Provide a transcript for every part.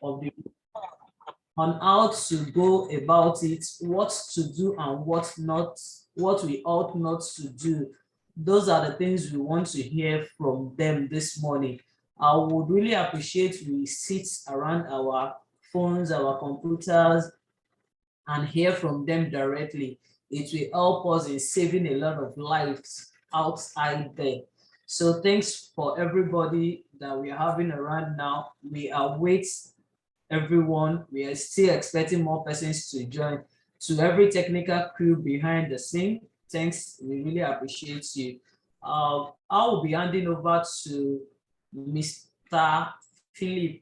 of the on how to go about it, what to do and what not, what we ought not to do. Those are the things we want to hear from them this morning. I would really appreciate we sit around our phones, our computers, and hear from them directly. It will help us in saving a lot of lives outside there. So thanks for everybody that we are having around now. We await everyone. We are still expecting more persons to join. To every technical crew behind the scene, thanks. We really appreciate you. I will be handing over to Mr. Philip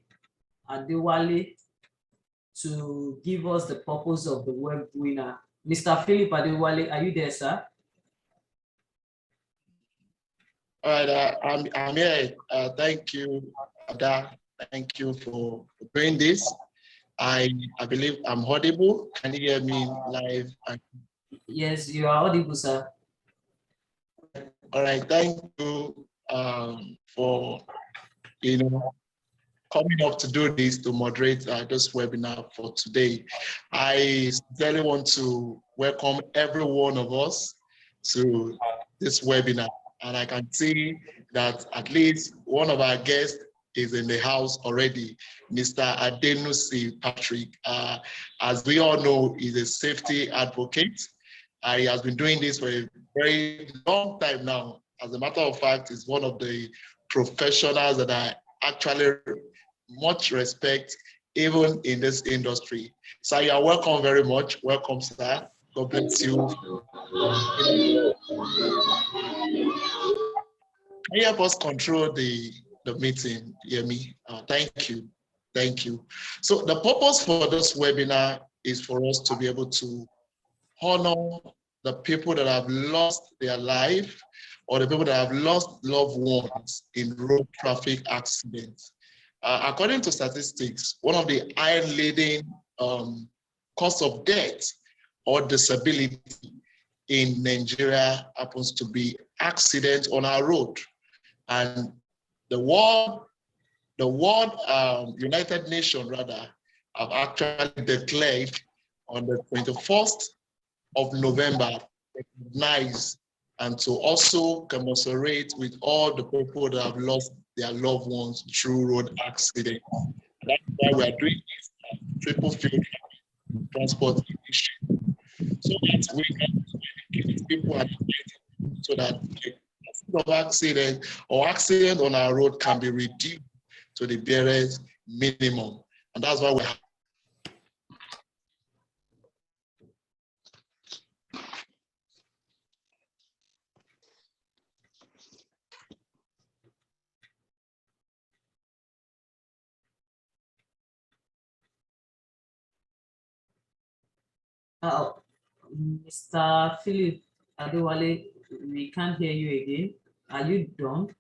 Adewale to give us the purpose of the web winner. Mr. Philip Adewale, are you there, sir? All right, I'm here. Thank you, Ada. Thank you for doing this. I believe I'm audible. Can you hear me live? Yes, you are audible, sir. All right, thank you for coming up to do this, to moderate this webinar for today. I sincerely want to welcome every one of us to this webinar. And I can see that at least one of our guests is in the house already, Mr. Adenusi Patrick. As we all know, he's a safety advocate. He has been doing this for a very long time now. As a matter of fact, he's one of the professionals that I actually much respect, even in this industry. So you are welcome very much. Welcome, sir. God bless you. Can you help us control the meeting? Hear me? Thank you. Thank you. So the purpose for this webinar is for us to be able to honor the people that have lost their life or the people that have lost loved ones in road traffic accidents. According to statistics, one of the high leading cause of death or disability in Nigeria happens to be accidents on our road. And the World United Nations rather have actually declared on the 21st of November, recognize and to also commiserate with all the people that have lost their loved ones through road accidents. That's why we are doing this TRIPLEPHIL transport initiative. So that we can educate people at so that the of accident or accident on our road can be reduced to the barest minimum. And that's why we have Mr. Philip Adewale, we can't hear you again. Are you done?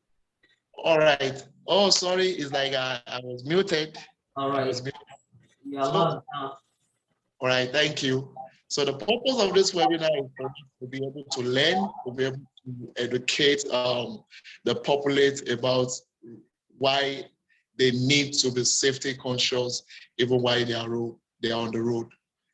All right. Oh, sorry. It's like I was muted. All right. You're allowed now. All right. Thank you. So the purpose of this webinar is for us to be able to learn, to be able to educate the populace about why they need to be safety conscious even while they are on the road.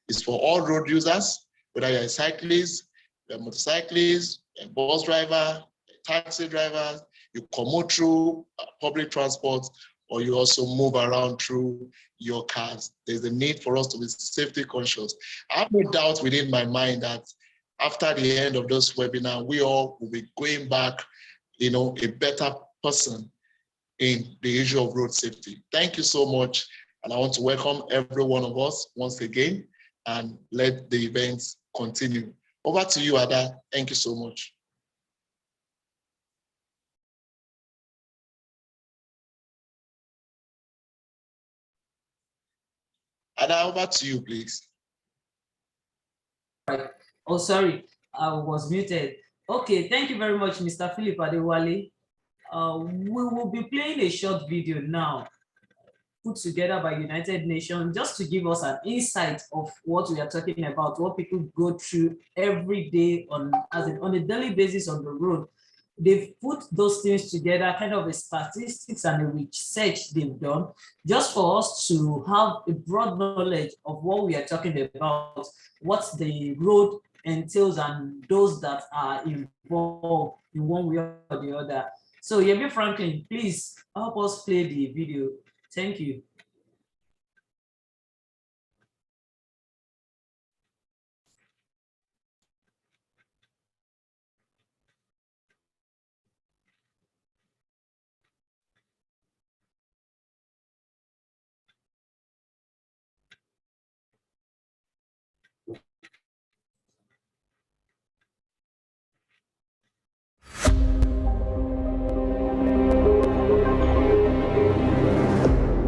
It's for all road users, whether you're a cyclist, a motorcyclist, a bus driver, a taxi driver, you commute through public transport, or you also move around through your cars. There's a need for us to be safety conscious. I have no doubt within my mind that after the end of this webinar, we all will be going back, a better person in the issue of road safety. Thank you so much. And I want to welcome every one of us once again and let the events continue. Over to you, Ada. Thank you so much. Ada, over to you, please. Right. Oh, sorry, I was muted. Okay, thank you very much, Mr. Philip Adewale. We will be playing a short video now, put together by United Nations, just to give us an insight of what we are talking about, what people go through every day on a daily basis on the road. they've put those things together, kind of a statistics and a research they've done, just for us to have a broad knowledge of what we are talking about, what the road entails, and those that are involved in one way or the other. So Yemi Franklin, please help us play the video. Thank you.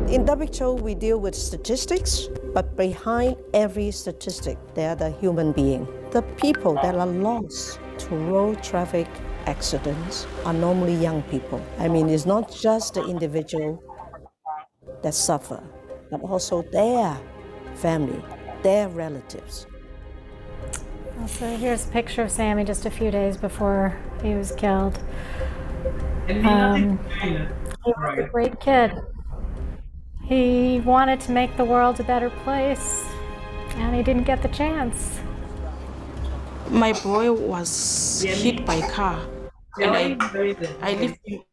In WDoR, we deal with statistics, but behind every statistic, there are the human being. The people that are lost to road traffic accidents are normally young people. I mean, it's not just the individual that suffer, but also their family, their relatives. So here's a picture of Sammy just a few days before he was killed. He was a great kid. He wanted to make the world a better place, and he didn't get the chance. My boy was hit by a car, and I left him.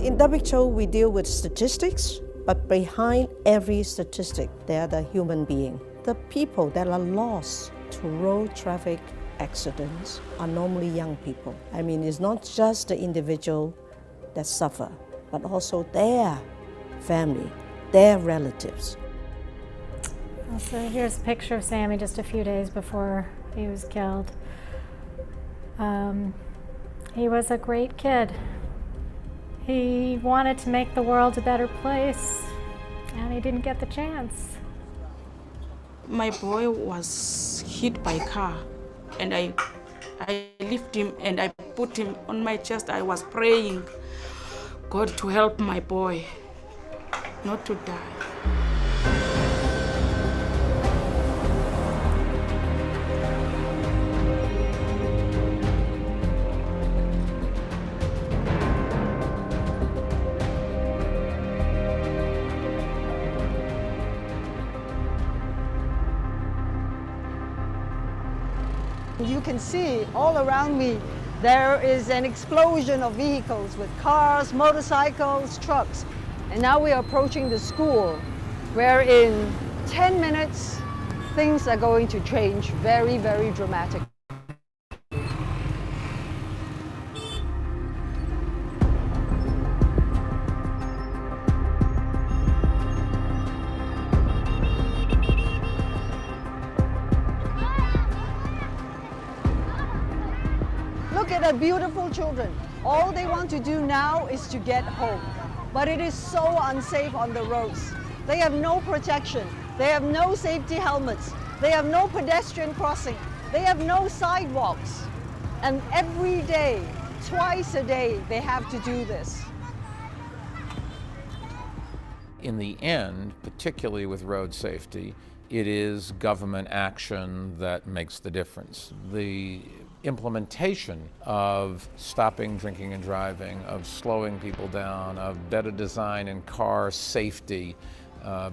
In WDoR, we deal with statistics, but behind every statistic, there are the human being. The people that are lost to road traffic accidents are normally young people. I mean, it's not just the individual that suffer, but also their family, their relatives. So here's a picture of Sammy just a few days before he was killed. He was a great kid. He wanted to make the world a better place, and he didn't get the chance. My boy was hit by a car, and I lifted him and I put him on my chest. I was praying God to help my boy not to die. You can see all around me there is an explosion of vehicles with cars, motorcycles, trucks. And now we are approaching the school where in 10 minutes things are going to change very, very dramatically. Look at the beautiful children. All they want to do now is to get home. But it is so unsafe on the roads. They have no protection. They have no safety helmets. They have no pedestrian crossing. They have no sidewalks. And every day, twice a day, they have to do this. In the end, particularly with road safety, it is government action that makes the difference. The implementation of stopping drinking and driving, of slowing people down, of better design in car safety,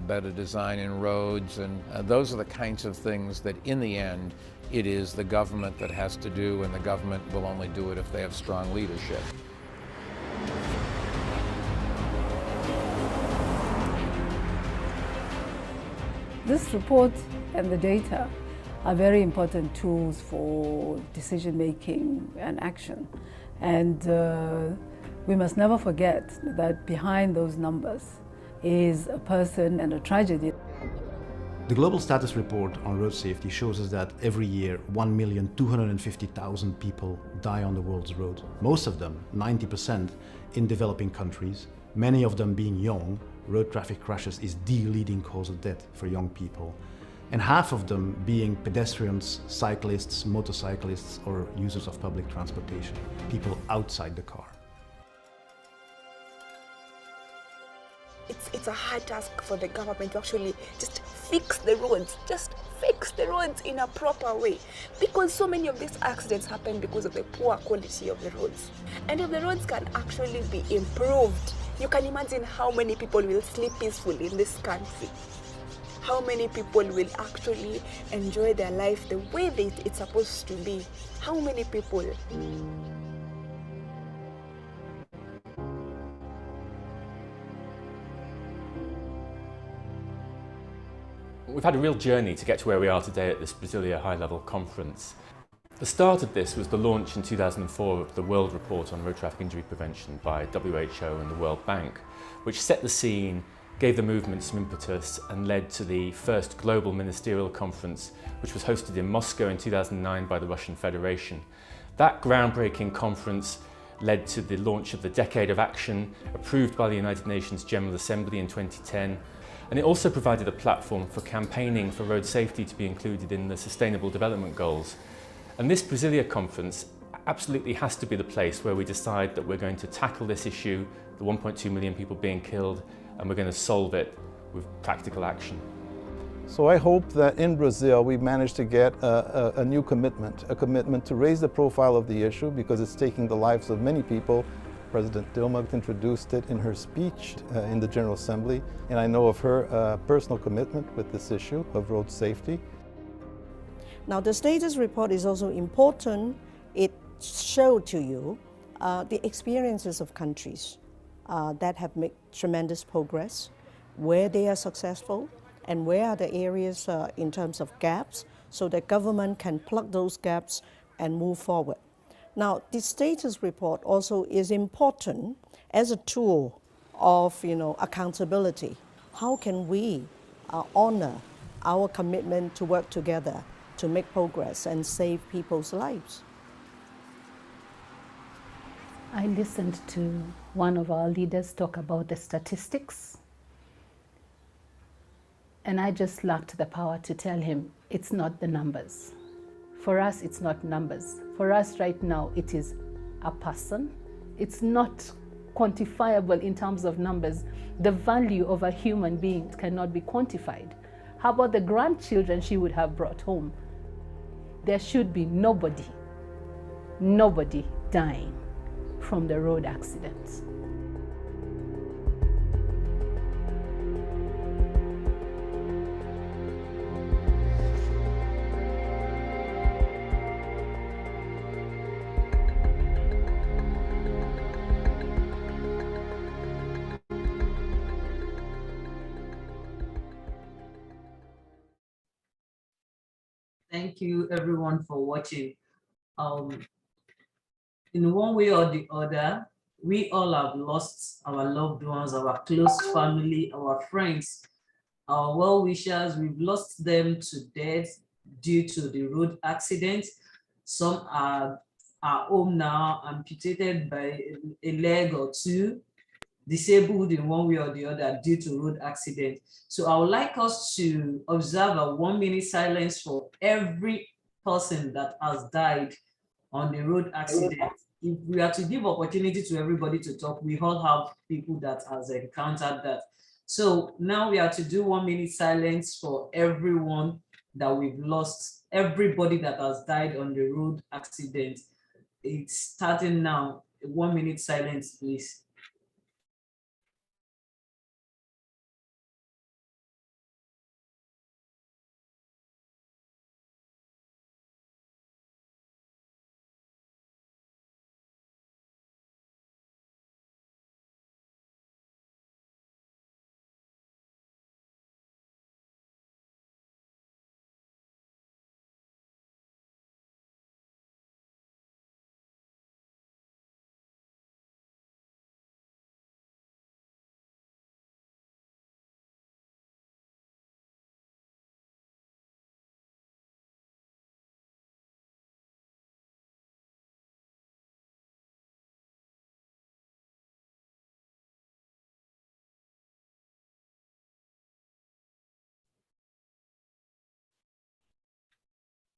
better design in roads, and those are the kinds of things that in the end it is the government that has to do, and the government will only do it if they have strong leadership. This report and the data are very important tools for decision making and action. And we must never forget that behind those numbers is a person and a tragedy. The Global Status Report on Road Safety shows us that every year 1,250,000 people die on the world's road. Most of them, 90%, in developing countries, many of them being young. Road traffic crashes is the leading cause of death for young people. and half of them being pedestrians, cyclists, motorcyclists, or users of public transportation, people outside the car. It's a hard task for the government to actually just fix the roads, in a proper way, because so many of these accidents happen because of the poor quality of the roads. And if the roads can actually be improved, you can imagine how many people will sleep peacefully in this country. How many people will actually enjoy their life the way it's supposed to be. How many people? We've had a real journey to get to where we are today at this Brasilia high-level conference. The start of this was the launch in 2004 of the World Report on Road Traffic Injury Prevention by WHO and the World Bank, which set the scene, gave the movement some impetus and led to the first global ministerial conference, which was hosted in Moscow in 2009 by the Russian Federation. That groundbreaking conference led to the launch of the Decade of Action, approved by the United Nations General Assembly in 2010, and it also provided a platform for campaigning for road safety to be included in the Sustainable Development Goals. And this Brasilia conference absolutely has to be the place where we decide that we're going to tackle this issue, the 1.2 million people being killed, and we're going to solve it with practical action. So I hope that in Brazil we manage to get a new commitment, a commitment to raise the profile of the issue because it's taking the lives of many people. President Dilma introduced it in her speech in the General Assembly, and I know of her personal commitment with this issue of road safety. Now, the status report is also important. It showed to you the experiences of countries that have made tremendous progress, where they are successful, and where are the areas in terms of gaps, so that government can plug those gaps and move forward. Now, the status report also is important as a tool of accountability. How can we honor our commitment to work together to make progress and save people's lives? I listened to one of our leaders talk about the statistics, and I just lacked the power to tell him it's not the numbers. For us, it's not numbers. For us right now, it is a person. It's not quantifiable in terms of numbers. The value of a human being cannot be quantified. How about the grandchildren she would have brought home? There should be nobody dying from the road accidents. Thank you everyone for watching. In one way or the other, we all have lost our loved ones, our close family, our friends, our well-wishers. We've lost them to death due to the road accident. Some are home now, amputated by a leg or two, disabled in one way or the other due to road accident. So I would like us to observe a 1 minute silence for every person that has died on the road accident. If we are to give opportunity to everybody to talk, we all have people that has encountered that. So now we are to do 1 minute silence for everyone that we've lost, everybody that has died on the road accident. It's starting now. 1 minute silence, please.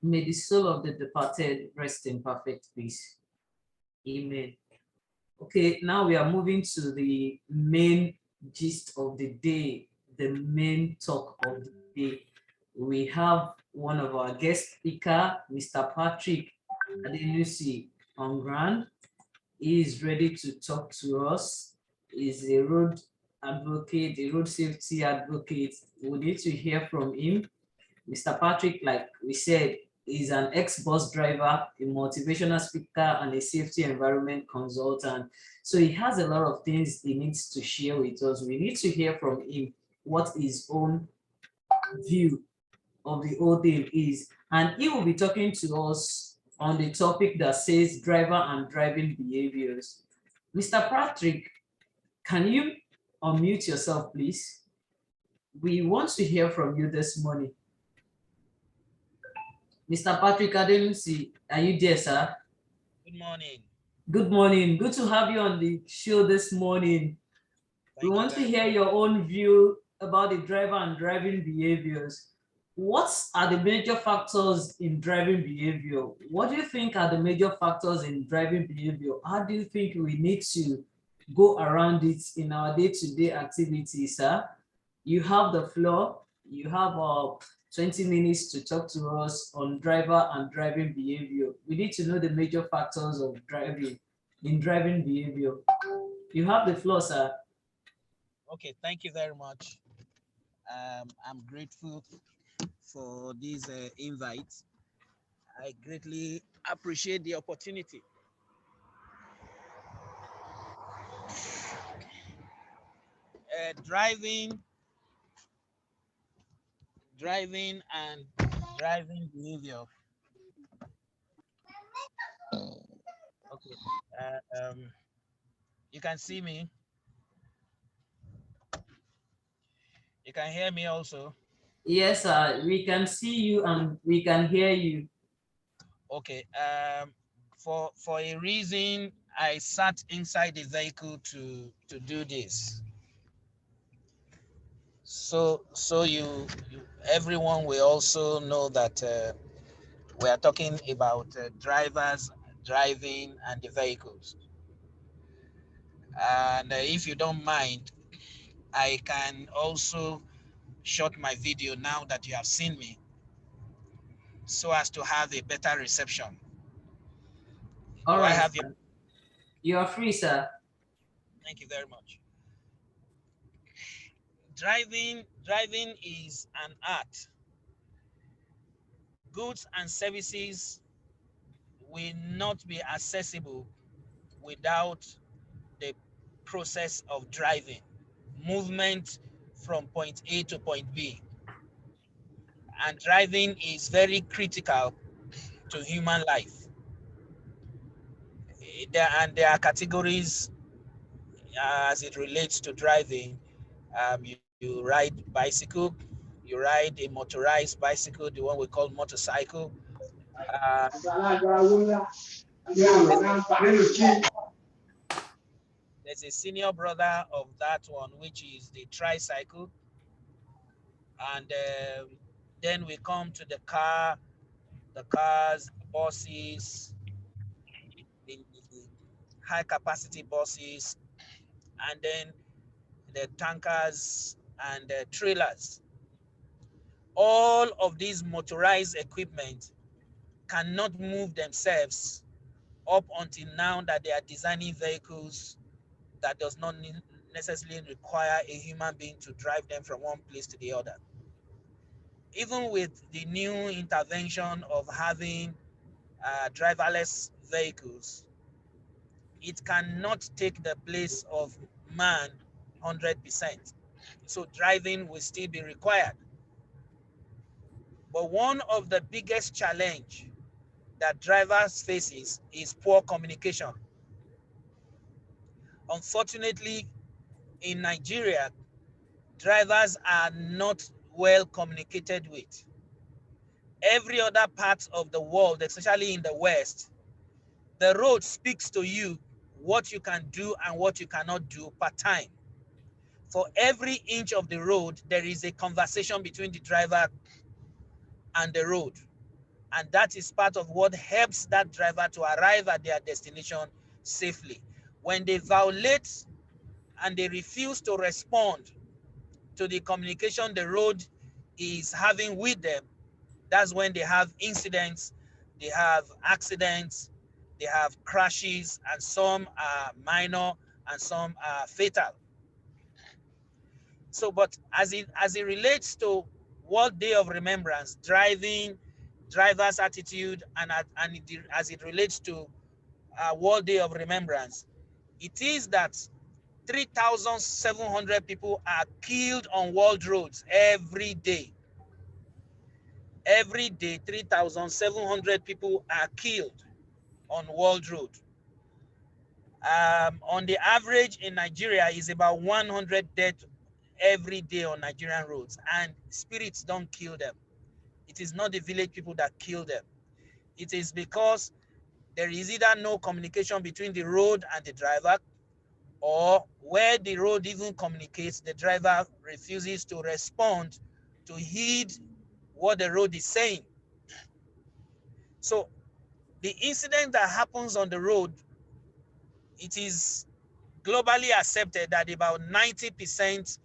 May the soul of the departed rest in perfect peace. Amen. Okay, now we are moving to the main gist of the day, the main talk of the day. We have one of our guest speaker, Mr. Patrick Adenusi on ground. He is ready to talk to us. He's a road advocate, a road safety advocate. We need to hear from him. Mr. Patrick, like we said, is an ex-bus driver, a motivational speaker, and a safety environment consultant. So he has a lot of things he needs to share with us. We need to hear from him what his own view of the whole thing is. And he will be talking to us on the topic that says driver and driving behaviors. Mr. Patrick, can you unmute yourself, please? We want to hear from you this morning. Mr. Patrick Adenusi, are you there, sir? Good morning. Good morning. Good to have you on the show this morning. We want to hear your own view about the driver and driving behaviors. What are the major factors in driving behavior? What do you think are the major factors in driving behavior? How do you think we need to go around it in our day-to-day activities, sir? You have the floor. You have 20 minutes to talk to us on driver and driving behavior. We need to know the major factors of driving behavior. You have the floor, sir. Okay, thank you very much. I'm grateful for this invite. I greatly appreciate the opportunity. Driving and driving behavior. Okay. You can see me. You can hear me also. Yes, sir. We can see you and we can hear you. Okay. For a reason, I sat inside the vehicle to do this. So everyone will also know that we are talking about drivers driving and the vehicles. And if you don't mind, I can also short my video now that you have seen me, so as to have a better reception. All right. I have your... You are free, sir. Thank you very much. Driving is an art. Goods and services will not be accessible without the process of driving, movement from point A to point B. And driving is very critical to human life. There are categories as it relates to driving. You ride bicycle, you ride a motorized bicycle, the one we call motorcycle. There's a senior brother of that one, which is the tricycle. And then we come to the cars, buses, the high capacity buses, and then the tankers and the trailers. All of these motorized equipment cannot move themselves up until now that they are designing vehicles that does not necessarily require a human being to drive them from one place to the other. Even with the new intervention of having driverless vehicles, it cannot take the place of man 100%. So driving will still be required. But one of the biggest challenge that drivers faces is poor communication. Unfortunately, in Nigeria, drivers are not well communicated with. Every other part of the world, especially in the West, the road speaks to you what you can do and what you cannot do per time. For every inch of the road, there is a conversation between the driver and the road. And that is part of what helps that driver to arrive at their destination safely. When they violate and they refuse to respond to the communication the road is having with them, that's when they have incidents, they have accidents, they have crashes, and some are minor and some are fatal. So, but as it relates to World Day of Remembrance, driver's attitude, and as it relates to World Day of Remembrance, it is that 3,700 people are killed on world roads every day. Every day, 3,700 people are killed on world road. On the average in Nigeria is about 100 deaths every day on Nigerian roads, and spirits don't kill them. It is not the village people that kill them. It is because there is either no communication between the road and the driver, or where the road even communicates, the driver refuses to respond to heed what the road is saying. So the incident that happens on the road, it is globally accepted that about 90%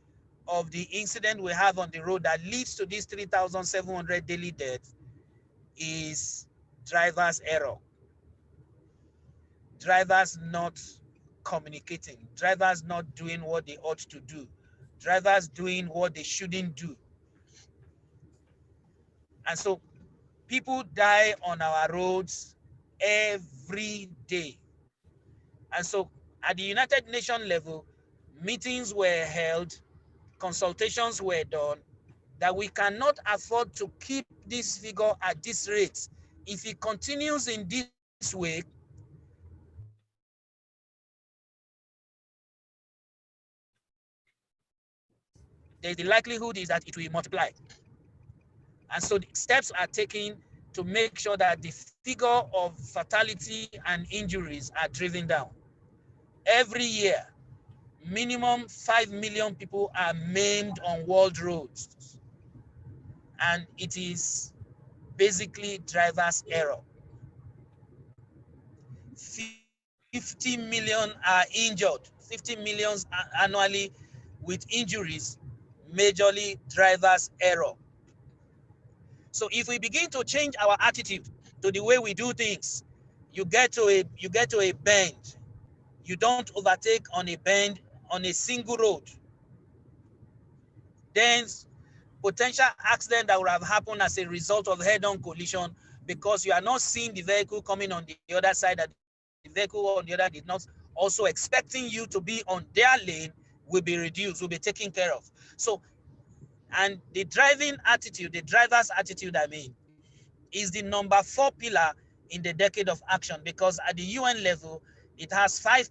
of the incident we have on the road that leads to these 3,700 daily deaths is driver's error. Drivers not communicating, drivers not doing what they ought to do, drivers doing what they shouldn't do. And so people die on our roads every day. And so at the United Nations level, meetings were held, consultations were done, that we cannot afford to keep this figure at this rate. If it continues in this way, the likelihood is that it will multiply. And so the steps are taken to make sure that the figure of fatality and injuries are driven down. Every year, minimum 5 million people are maimed on world roads. And it is basically driver's error. 50 million are injured, 50 millions annually with injuries, majorly driver's error. So if we begin to change our attitude to the way we do things, you get to a bend, you don't overtake on a bend on a single road, then potential accident that would have happened as a result of head-on collision, because you are not seeing the vehicle coming on the other side, that the vehicle on the other did not also expecting you to be on their lane, will be reduced, will be taken care of. So, and the driving attitude, the driver's attitude, I mean, is the number 4 pillar in the decade of action, because at the UN level, it has 5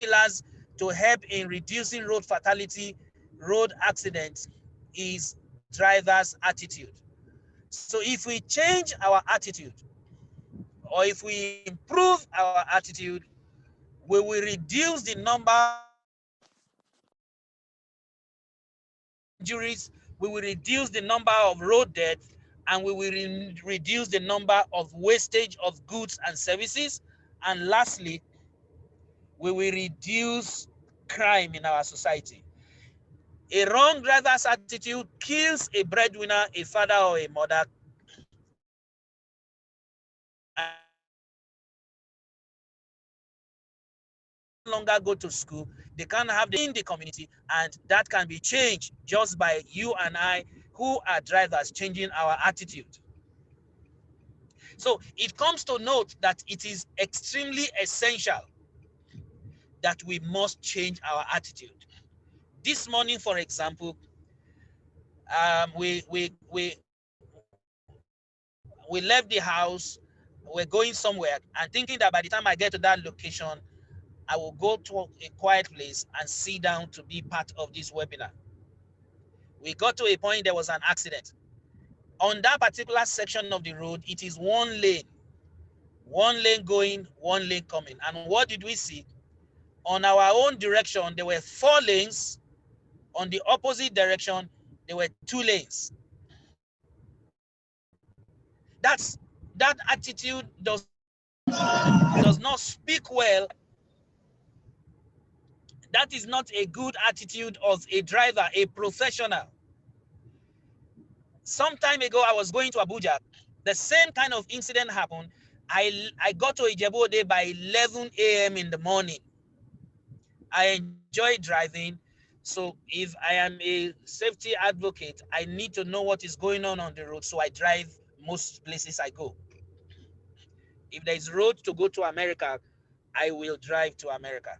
pillars to help in reducing road fatality, road accidents, is driver's attitude. So if we change our attitude, or if we improve our attitude, we will reduce the number of injuries, we will reduce the number of road deaths, and we will reduce the number of wastage of goods and services. And lastly, we will reduce crime in our society. A wrong driver's attitude kills a breadwinner, a father or a mother. No longer go to school, they can't have in the community, and that can be changed just by you and I, who are drivers, changing our attitude. So it comes to note that it is extremely essential that we must change our attitude. This morning, for example, we left the house, we're going somewhere, and thinking that by the time I get to that location, I will go to a quiet place and sit down to be part of this webinar. We got to a point, there was an accident. On that particular section of the road, it is one lane going, one lane coming. And what did we see? On our own direction, there were 4 lanes. On the opposite direction, there were 2 lanes. that attitude does not speak well. That is not a good attitude of a driver, a professional. Some time ago, I was going to Abuja. The same kind of incident happened. I got to Ijebu-Ode by 11 a.m. in the morning. I enjoy driving. So if I am a safety advocate, I need to know what is going on the road. So I drive most places I go. If there is road to go to America, I will drive to America.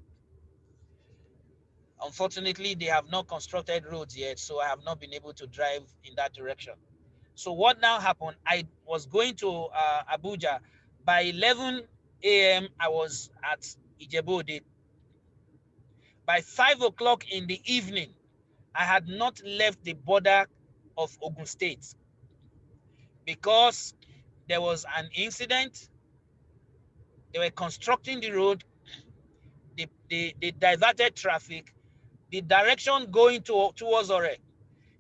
Unfortunately, they have not constructed roads yet, so I have not been able to drive in that direction. So what now happened, I was going to Abuja. By 11 a.m., I was at Ijebu-Ode. By 5 o'clock in the evening, I had not left the border of Ogun State because there was an incident. They were constructing the road. They diverted traffic. The direction going towards Ore,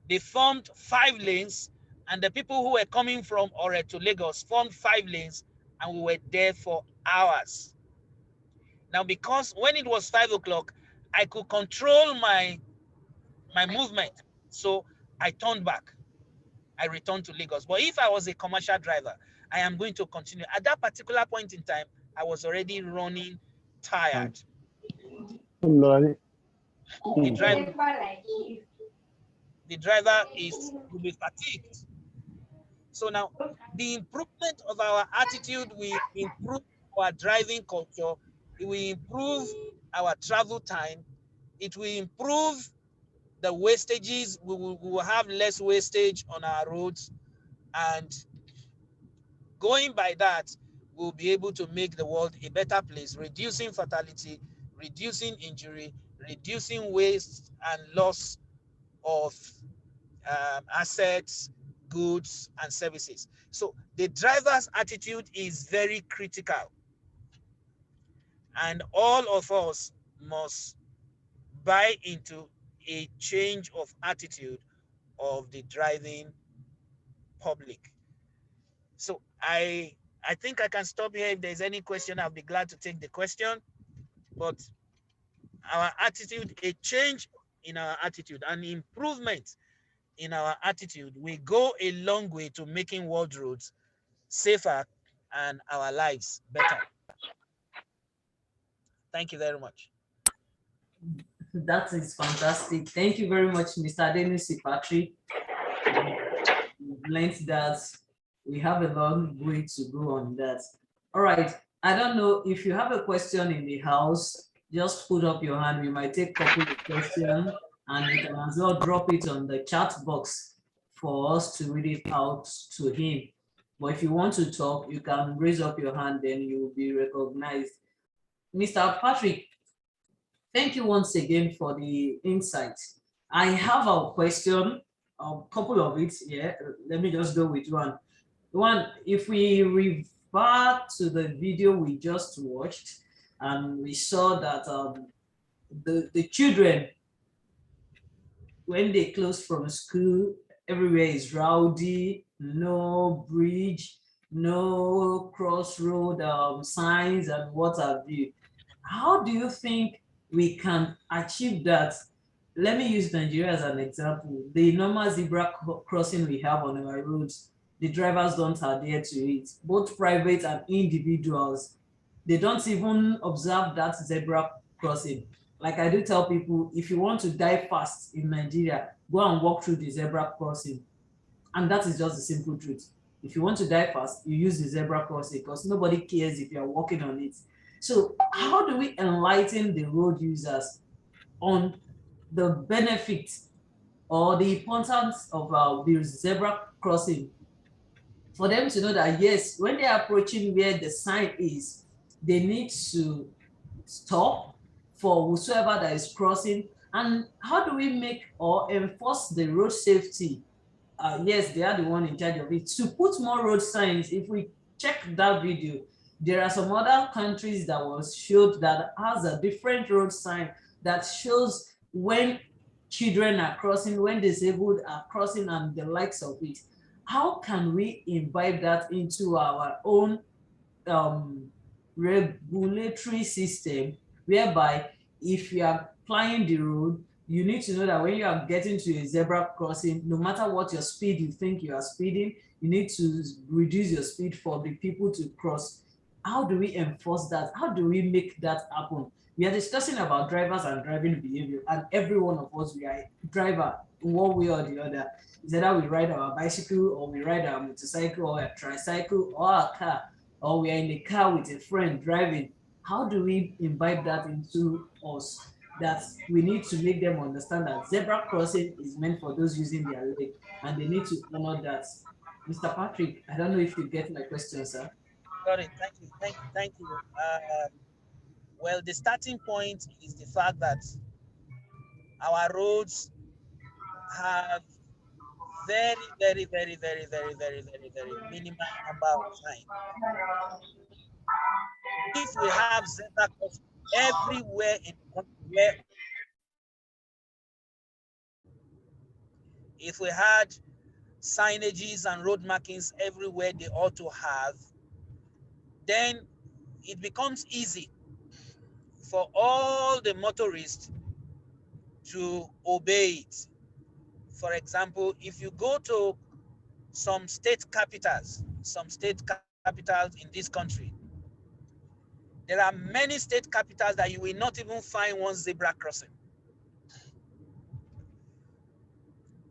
they formed 5 lanes, and the people who were coming from Ore to Lagos formed 5 lanes, and we were there for hours. Now, because when it was 5 o'clock, I could control my movement, so I turned back. I returned to Lagos. But if I was a commercial driver, I am going to continue. At that particular point in time, I was already running tired. The driver will be fatigued. So now, the improvement of our attitude will improve our driving culture. It will improve our travel time. It will improve the wastages. We will have less wastage on our roads. And going by that, we'll be able to make the world a better place, reducing fatality, reducing injury, reducing waste and loss of assets, goods, and services. So the driver's attitude is very critical. And all of us must buy into a change of attitude of the driving public. So I think I can stop here. If there's any question, I'll be glad to take the question. But our attitude, a change in our attitude, an improvement in our attitude will go a long way to making world roads safer and our lives better. Thank you very much. That is fantastic. Thank you very much, Mr. Adenusi Patrick. We've learned that we have a long way to go on that. All right. I don't know if you have a question in the house, just put up your hand. We might take a couple of questions, and you can as well drop it on the chat box for us to read it out to him. But if you want to talk, you can raise up your hand, then you will be recognized. Mr. Patrick, thank you once again for the insight. I have a question, a couple of it. Yeah, let me just go with one. One, if we refer to the video we just watched, and we saw that the children, when they close from school, everywhere is rowdy, no bridge, no crossroad signs and what have you. How do you think we can achieve that? Let me use Nigeria as an example. The normal zebra crossing we have on our roads, the drivers don't adhere to it. Both private and individuals, they don't even observe that zebra crossing. Like I do tell people, if you want to die fast in Nigeria, go and walk through the zebra crossing. And that is just the simple truth. If you want to die fast, you use the zebra crossing because nobody cares if you're walking on it. So how do we enlighten the road users on the benefits or the importance of the zebra crossing, for them to know that, yes, when they're approaching where the sign is, they need to stop for whosoever that is crossing? And how do we make or enforce the road safety? Yes, they are the one in charge of it, to put more road signs. If we check that video, there are some other countries that was showed that has a different road sign that shows when children are crossing, when disabled are crossing, and the likes of it. how can we imbibe that into our own regulatory system, whereby if you are plying the road, you need to know that when you are getting to a zebra crossing, no matter what your speed you think you are speeding, you need to reduce your speed for the people to cross. How do we enforce that? How do we make that happen? We are discussing about drivers and driving behavior, and every one of us, we are a driver in one way or the other. Is either we ride our bicycle, or we ride our motorcycle, or a tricycle, or a car, or we are in a car with a friend driving. How do we imbibe that into us, that we need to make them understand that zebra crossing is meant for those using their leg, and they need to honor that? Mr. Patrick, I don't know if you get my question, sir. Got it. Thank you. Well, the starting point is the fact that our roads have very minimal number of signs. If we have zebra crossing everywhere in the country, where if we had signages and road markings everywhere they ought to have, then it becomes easy for all the motorists to obey it. For example, if you go to some state capitals in this country, there are many state capitals that you will not even find one zebra crossing.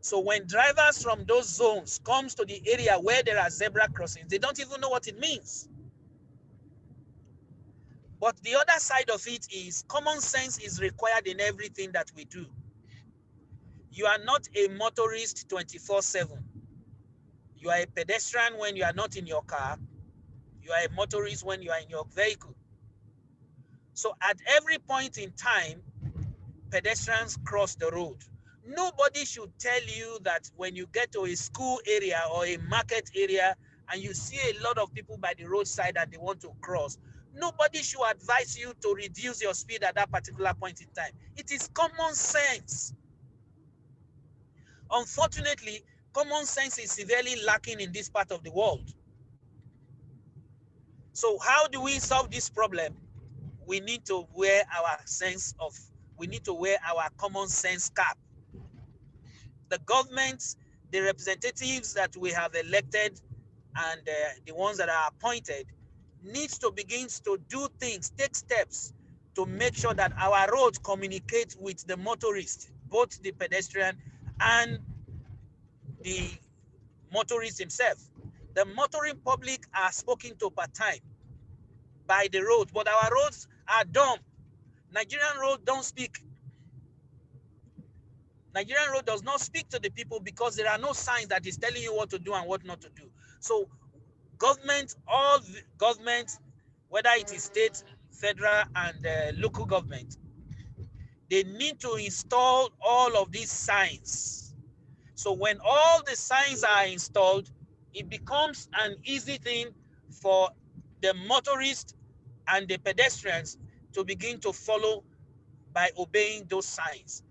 So when drivers from those zones comes to the area where there are zebra crossings, they don't even know what it means. But the other side of it is common sense is required in everything that we do. You are not a motorist 24/7. You are a pedestrian when you are not in your car. You are a motorist when you are in your vehicle. So at every point in time, pedestrians cross the road. Nobody should tell you that when you get to a school area or a market area and you see a lot of people by the roadside and they want to cross, nobody should advise you to reduce your speed at that particular point in time. It is common sense. Unfortunately, common sense is severely lacking in this part of the world. So how do we solve this problem? We need to wear our common sense cap. The government, the representatives that we have elected, and the ones that are appointed needs to begin to do things, take steps to make sure that our roads communicate with the motorist, both the pedestrian and the motorist himself. The motoring public are spoken to per time by the road, but our roads are dumb. Nigerian road don't speak. Nigerian road does not speak to the people because there are no signs that is telling you what to do and what not to do. So government, all the government, whether it is state, federal, and local government, they need to install all of these signs. So when all the signs are installed, it becomes an easy thing for the motorists and the pedestrians to begin to follow by obeying those signs.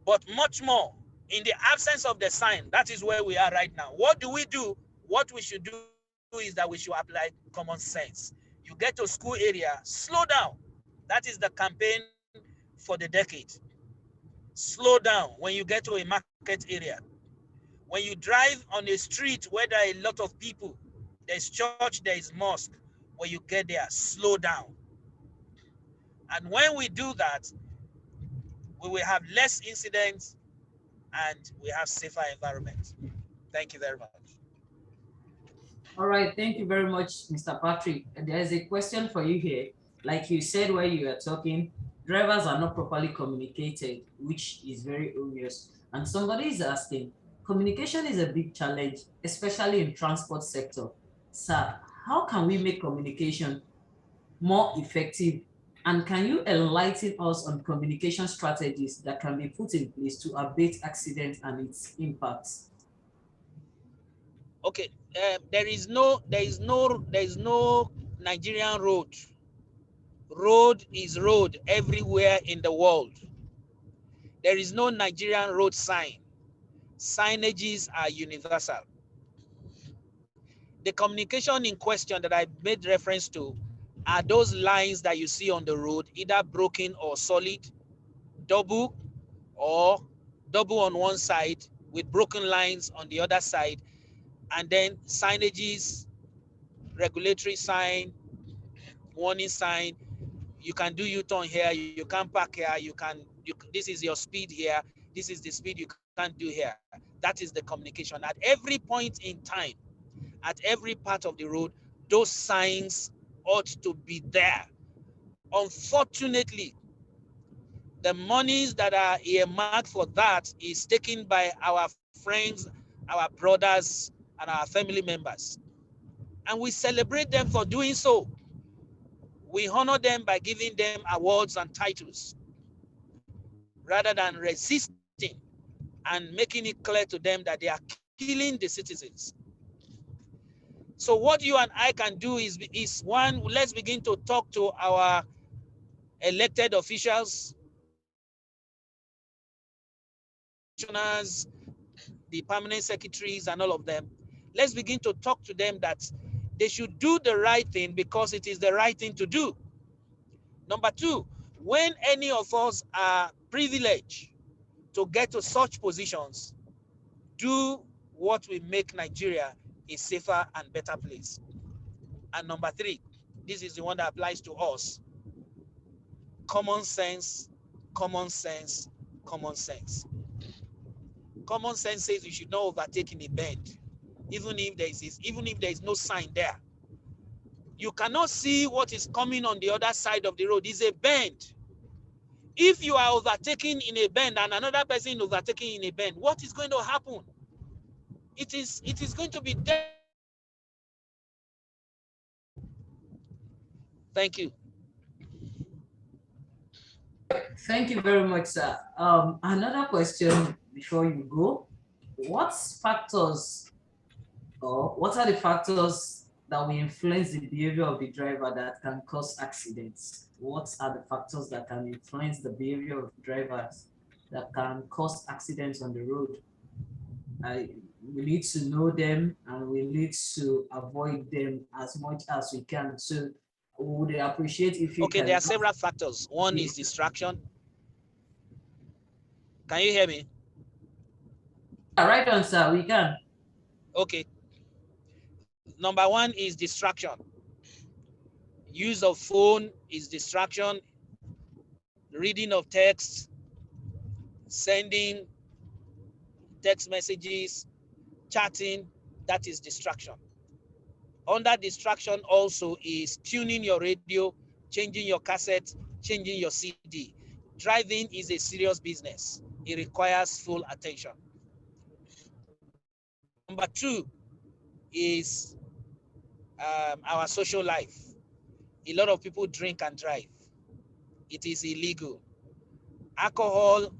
But much more, in the absence of the sign, that is where we are right now. What do we do? What we should do is that we should apply common sense. You get to school area, slow down. That is the campaign for the decade. Slow down when you get to a market area. When you drive on a street where there are a lot of people, there's church, there is mosque, when you get there, slow down. And when we do that, we will have less incidents and we have safer environment. Thank you very much. All right, thank you very much, Mr. Patrick. There is a question for you here. Like you said while you were talking, drivers are not properly communicated, which is very obvious. And somebody is asking, communication is a big challenge, especially in transport sector. Sir, how can we make communication more effective? And can you enlighten us on communication strategies that can be put in place to abate accidents and its impacts? Okay, there is no Nigerian road. Road is road everywhere in the world. There is no Nigerian road sign. Signages are universal. The communication in question that I made reference to are those lines that you see on the road, either broken or solid, double or double on one side with broken lines on the other side, and then signages, regulatory sign, warning sign. You can do U-turn here, you can park here, this is your speed here, this is the speed you can't do here. That is the communication. At every point in time, at every part of the road, those signs ought to be there. Unfortunately, the monies that are earmarked for that is taken by our friends, our brothers, and our family members. And we celebrate them for doing so. We honor them by giving them awards and titles, rather than resisting and making it clear to them that they are killing the citizens. So what you and I can do is one, let's begin to talk to our elected officials, the permanent secretaries and all of them. Let's begin to talk to them that they should do the right thing because it is the right thing to do. Number two, when any of us are privileged to get to such positions, do what will make Nigeria a safer and better place. And number three, this is the one that applies to us. Common sense, common sense, common sense. Common sense says you should not overtake in a bend, even if there is no sign there. You cannot see what is coming on the other side of the road. It's a bend. If you are overtaking in a bend and another person overtaking in a bend, what is going to happen? It is going to be dead. Thank you. Thank you very much, sir. Another question before you go. What are the factors that will influence the behavior of the driver that can cause accidents? What are the factors that can influence the behavior of drivers that can cause accidents on the road? We need to know them and we need to avoid them as much as we can. So we would appreciate if you can. There are several factors. One is distraction. Can you hear me? Right on, sir, we can. Okay. Number one is distraction. Use of phone is distraction. Reading of text, sending text messages, chatting, that is distraction. Under distraction also is tuning your radio, changing your cassette, changing your CD. Driving is a serious business. It requires full attention. Number two is our social life. A lot of people drink and drive. It is illegal. Alcohol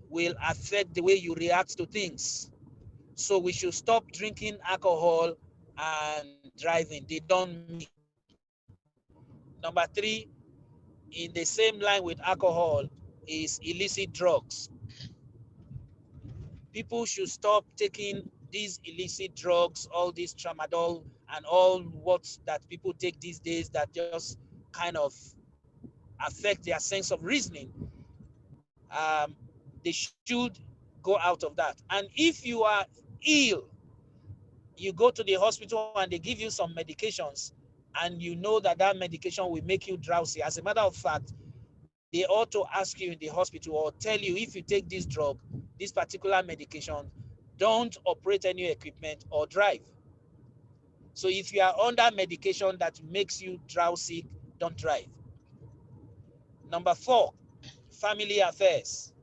will affect the way you react to things. So we should stop drinking alcohol and driving. They don't mix. Number three, in the same line with alcohol, is illicit drugs. People should stop taking these illicit drugs, all this tramadol and all what that people take these days that just kind of affect their sense of reasoning. They should go out of that. And if you are ill, you go to the hospital and they give you some medications and you know that that medication will make you drowsy. As a matter of fact, they ought to ask you in the hospital or tell you, if you take this drug, this particular medication, don't operate any equipment or drive. So if you are under medication that makes you drowsy, don't drive. Number four, family affairs.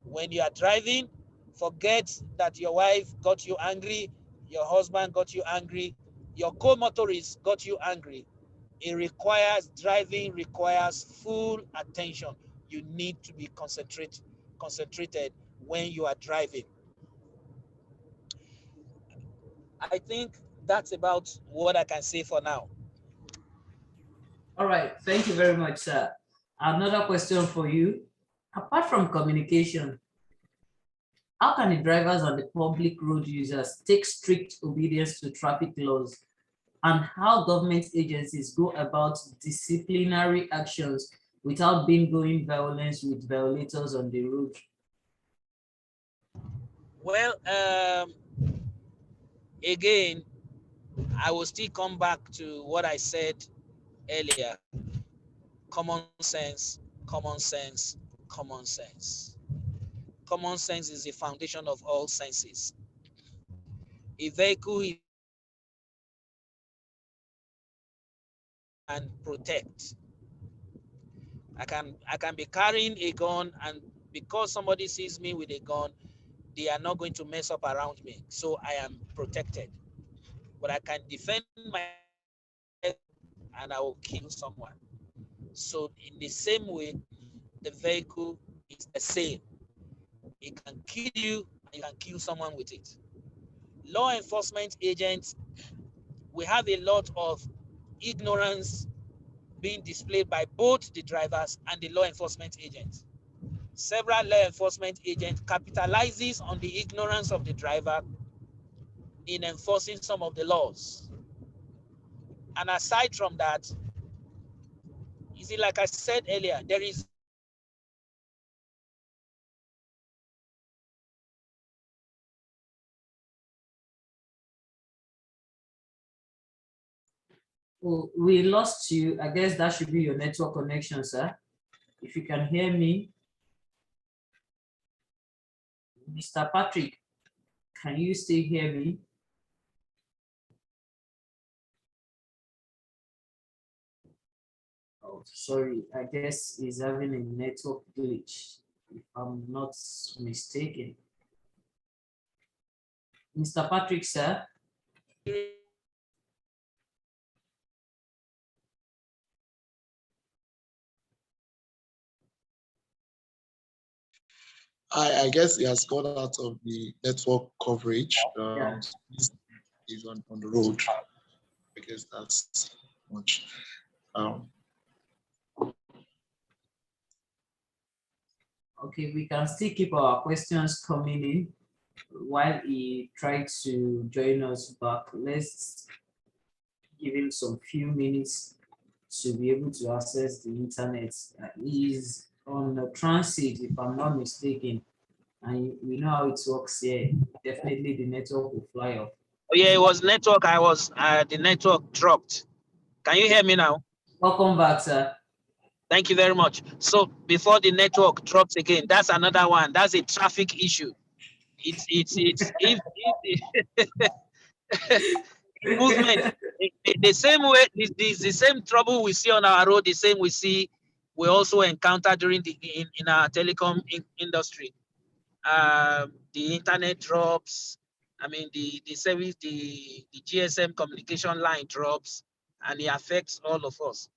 When you are driving, forget that your wife got you angry, your husband got you angry, your co-motorist got you angry. Driving requires full attention. You need to be concentrated when you are driving. I think that's about what I can say for now. All right, thank you very much, sir. Another question for you. Apart from communication, how can the drivers and the public road users take strict obedience to traffic laws and how government agencies go about disciplinary actions without bingoing violence with violators on the road? Well, again, I will still come back to what I said earlier. Common sense, common sense, common sense. Common sense is the foundation of all senses. A vehicle and protect. I can be carrying a gun, and because somebody sees me with a gun, they are not going to mess up around me. So I am protected. But I can defend myself and I will kill someone. So in the same way, the vehicle is the same. It can kill you and you can kill someone with it. Law enforcement agents, we have a lot of ignorance being displayed by both the drivers and the law enforcement agents. Several law enforcement agents capitalizes on the ignorance of the driver in enforcing some of the laws. And aside from that, you see, like I said earlier, there is Oh, we lost you. I guess that should be your network connection, sir. If you can hear me. Mr. Patrick, can you still hear me? Oh, sorry, I guess he's having a network glitch, if I'm not mistaken. Mr. Patrick, sir. I guess he has gone out of the network coverage. Yeah. He's on the road. I guess that's much. Okay, we can still keep our questions coming in while he tried to join us back. Let's give him some few minutes to be able to access the internet. He's on a transit, if I'm not mistaken, and we know how it works here. Definitely the network will fly off. Oh yeah, it was network. The network dropped. Can you hear me now? Welcome back, sir. Thank you very much. So before the network drops again, that's another one. That's a traffic issue. It's if movement the same way, the same trouble we see on our road, the same we also encounter during in our telecom industry. The internet drops. I mean, the service, the GSM communication line drops, and it affects all of us.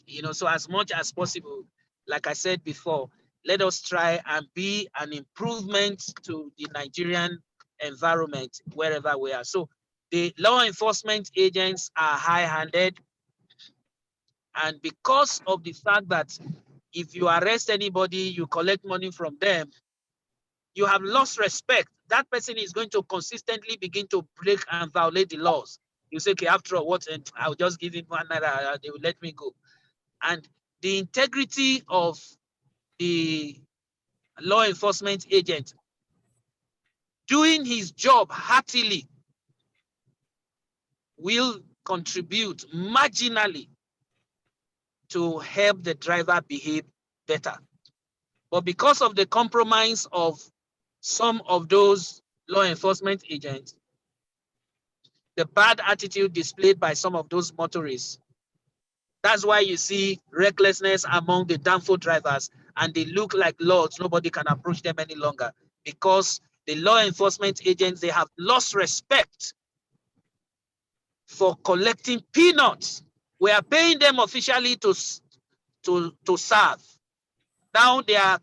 You know, so as much as possible, like I said before, let us try and be an improvement to the Nigerian environment wherever we are. So the law enforcement agents are high-handed, and because of the fact that if you arrest anybody, you collect money from them, you have lost respect. That person is going to consistently begin to break and violate the laws. You say, okay, after all, what? And I'll just give him 1 naira, they will let me go. And the integrity of the law enforcement agent doing his job heartily will contribute marginally to help the driver behave better. But because of the compromise of some of those law enforcement agents, the bad attitude displayed by some of those motorists, that's why you see recklessness among the danfo drivers, and they look like lords. Nobody can approach them any longer because the law enforcement agents, they have lost respect for collecting peanuts. We are paying them officially to serve. Now they are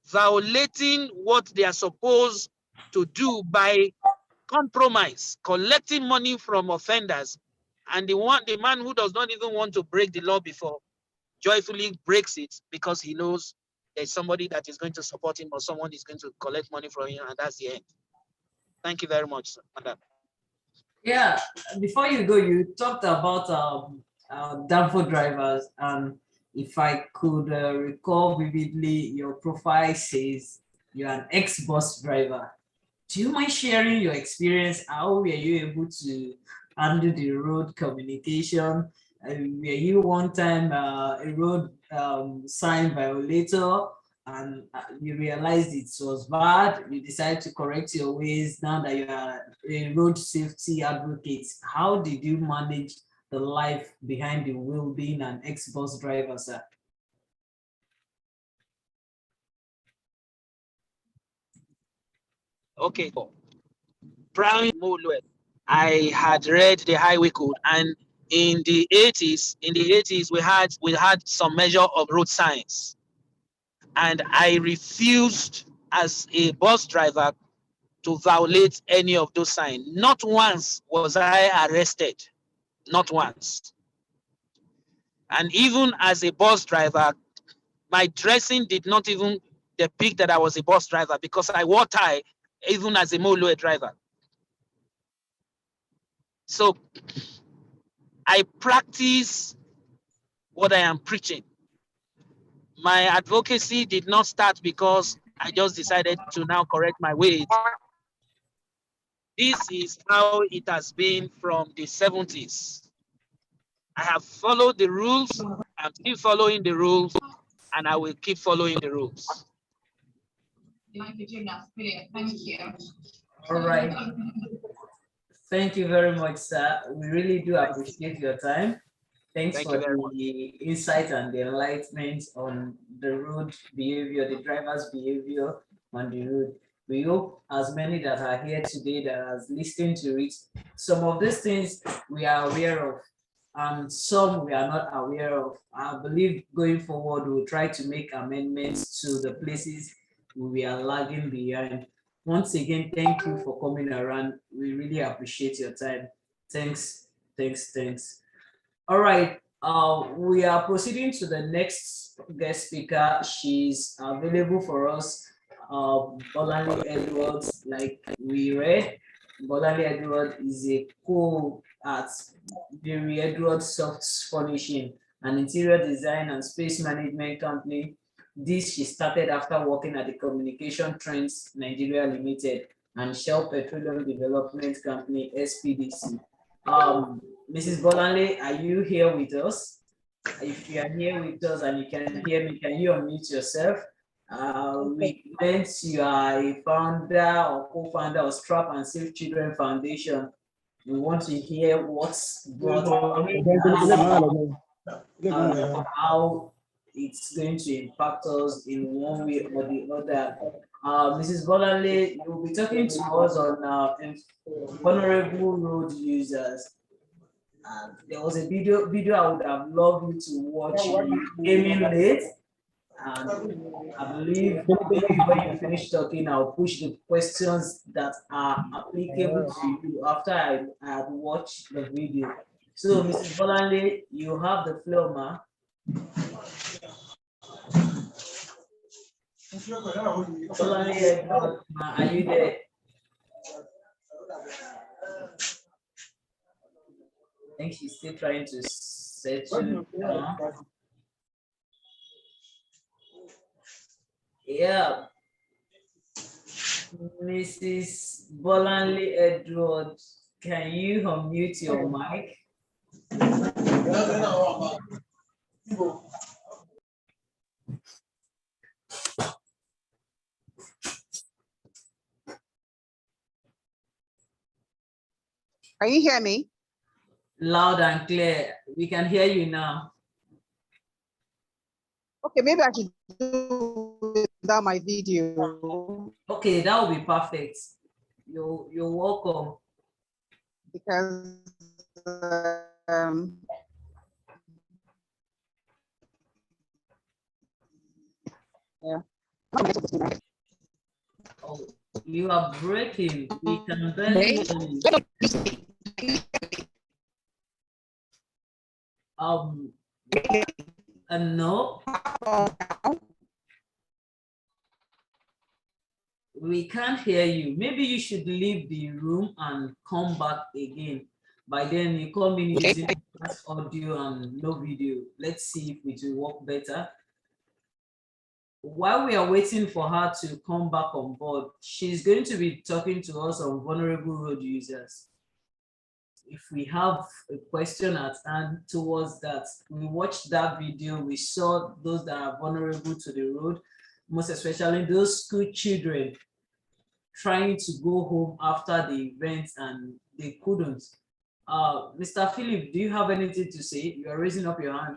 violating what they are supposed to do by compromise, collecting money from offenders, and the man who does not even want to break the law before joyfully breaks it because he knows there's somebody that is going to support him or someone is going to collect money from him, and that's the end. Thank you very much, madam. Yeah, before you go, you talked about downfall drivers, and if I could recall vividly, your profile says you're an ex-bus driver. Do you mind sharing your experience? How were you able to handle the road communication? Were you one time a road sign violator, and you realized it was bad? You decided to correct your ways now that you are a road safety advocate. How did you manage the life behind the wheel being an ex-bus driver, sir? Okay, prior I had read the highway code, and in the 80s, we had some measure of road signs, and I refused as a bus driver to violate any of those signs. Not once was I arrested, not once. And even as a bus driver, my dressing did not even depict that I was a bus driver, because I wore tie even as a Molue driver. So I practice what I am preaching. My advocacy did not start because I just decided to now correct my ways. This is how it has been from the 70s. I have followed the rules, I'm still following the rules, and I will keep following the rules. Thank you. All right. Thank you very much, sir. We really do appreciate your time. Thanks for the insight and the enlightenment on the road behavior, the driver's behavior on the road. We hope as many that are here today that are listening to it, some of these things we are aware of, and some we are not aware of. I believe going forward, we'll try to make amendments to the places we are lagging behind. Once again, thank you for coming around. We really appreciate your time. Thanks, thanks, thanks. All right, we are proceeding to the next guest speaker. She's available for us, Bolanle Edwards. Like we read, Bolanle Edwards is a co at Berry Edwards Soft Furnishing, an interior design and space management company. This she started after working at the Communication Trends Nigeria Limited and Shell Petroleum Development Company, SPDC. Mrs. Bolanle, are you here with us? If you are here with us and you can hear me, can you unmute yourself? We meant you are a founder or co-founder of Strap and Save Children Foundation. We want to hear what's brought how it's going to impact us in one way or the other. Mrs. Bolanle, you'll be talking to us on vulnerable road users. There was a video I would have loved you to watch. You came in late, and I believe when you finish talking, I'll push the questions that are applicable to you after I have watched the video. So, Mrs. Bolanle, you have the floor, ma. Bolanle, are you there? I think she's still trying to settle down. Yeah. Mrs. Bolanle Edwards, can you unmute your mic? Can you hear me? Loud and clear. We can hear you now. Okay, maybe I should do without my video. Okay, that will be perfect. You're welcome. Because yeah. Oh, you are breaking. We can barely hear you. No. We can't hear you. Maybe you should leave the room and come back again. By then you come in using just audio and no video. Let's see if it will work better. While we are waiting for her to come back on board, she's going to be talking to us on vulnerable road users. If we have a question at hand towards that, we watched that video, we saw those that are vulnerable to the road, most especially those school children trying to go home after the event and they couldn't. Mr. Philip, do you have anything to say? You are raising up your hand.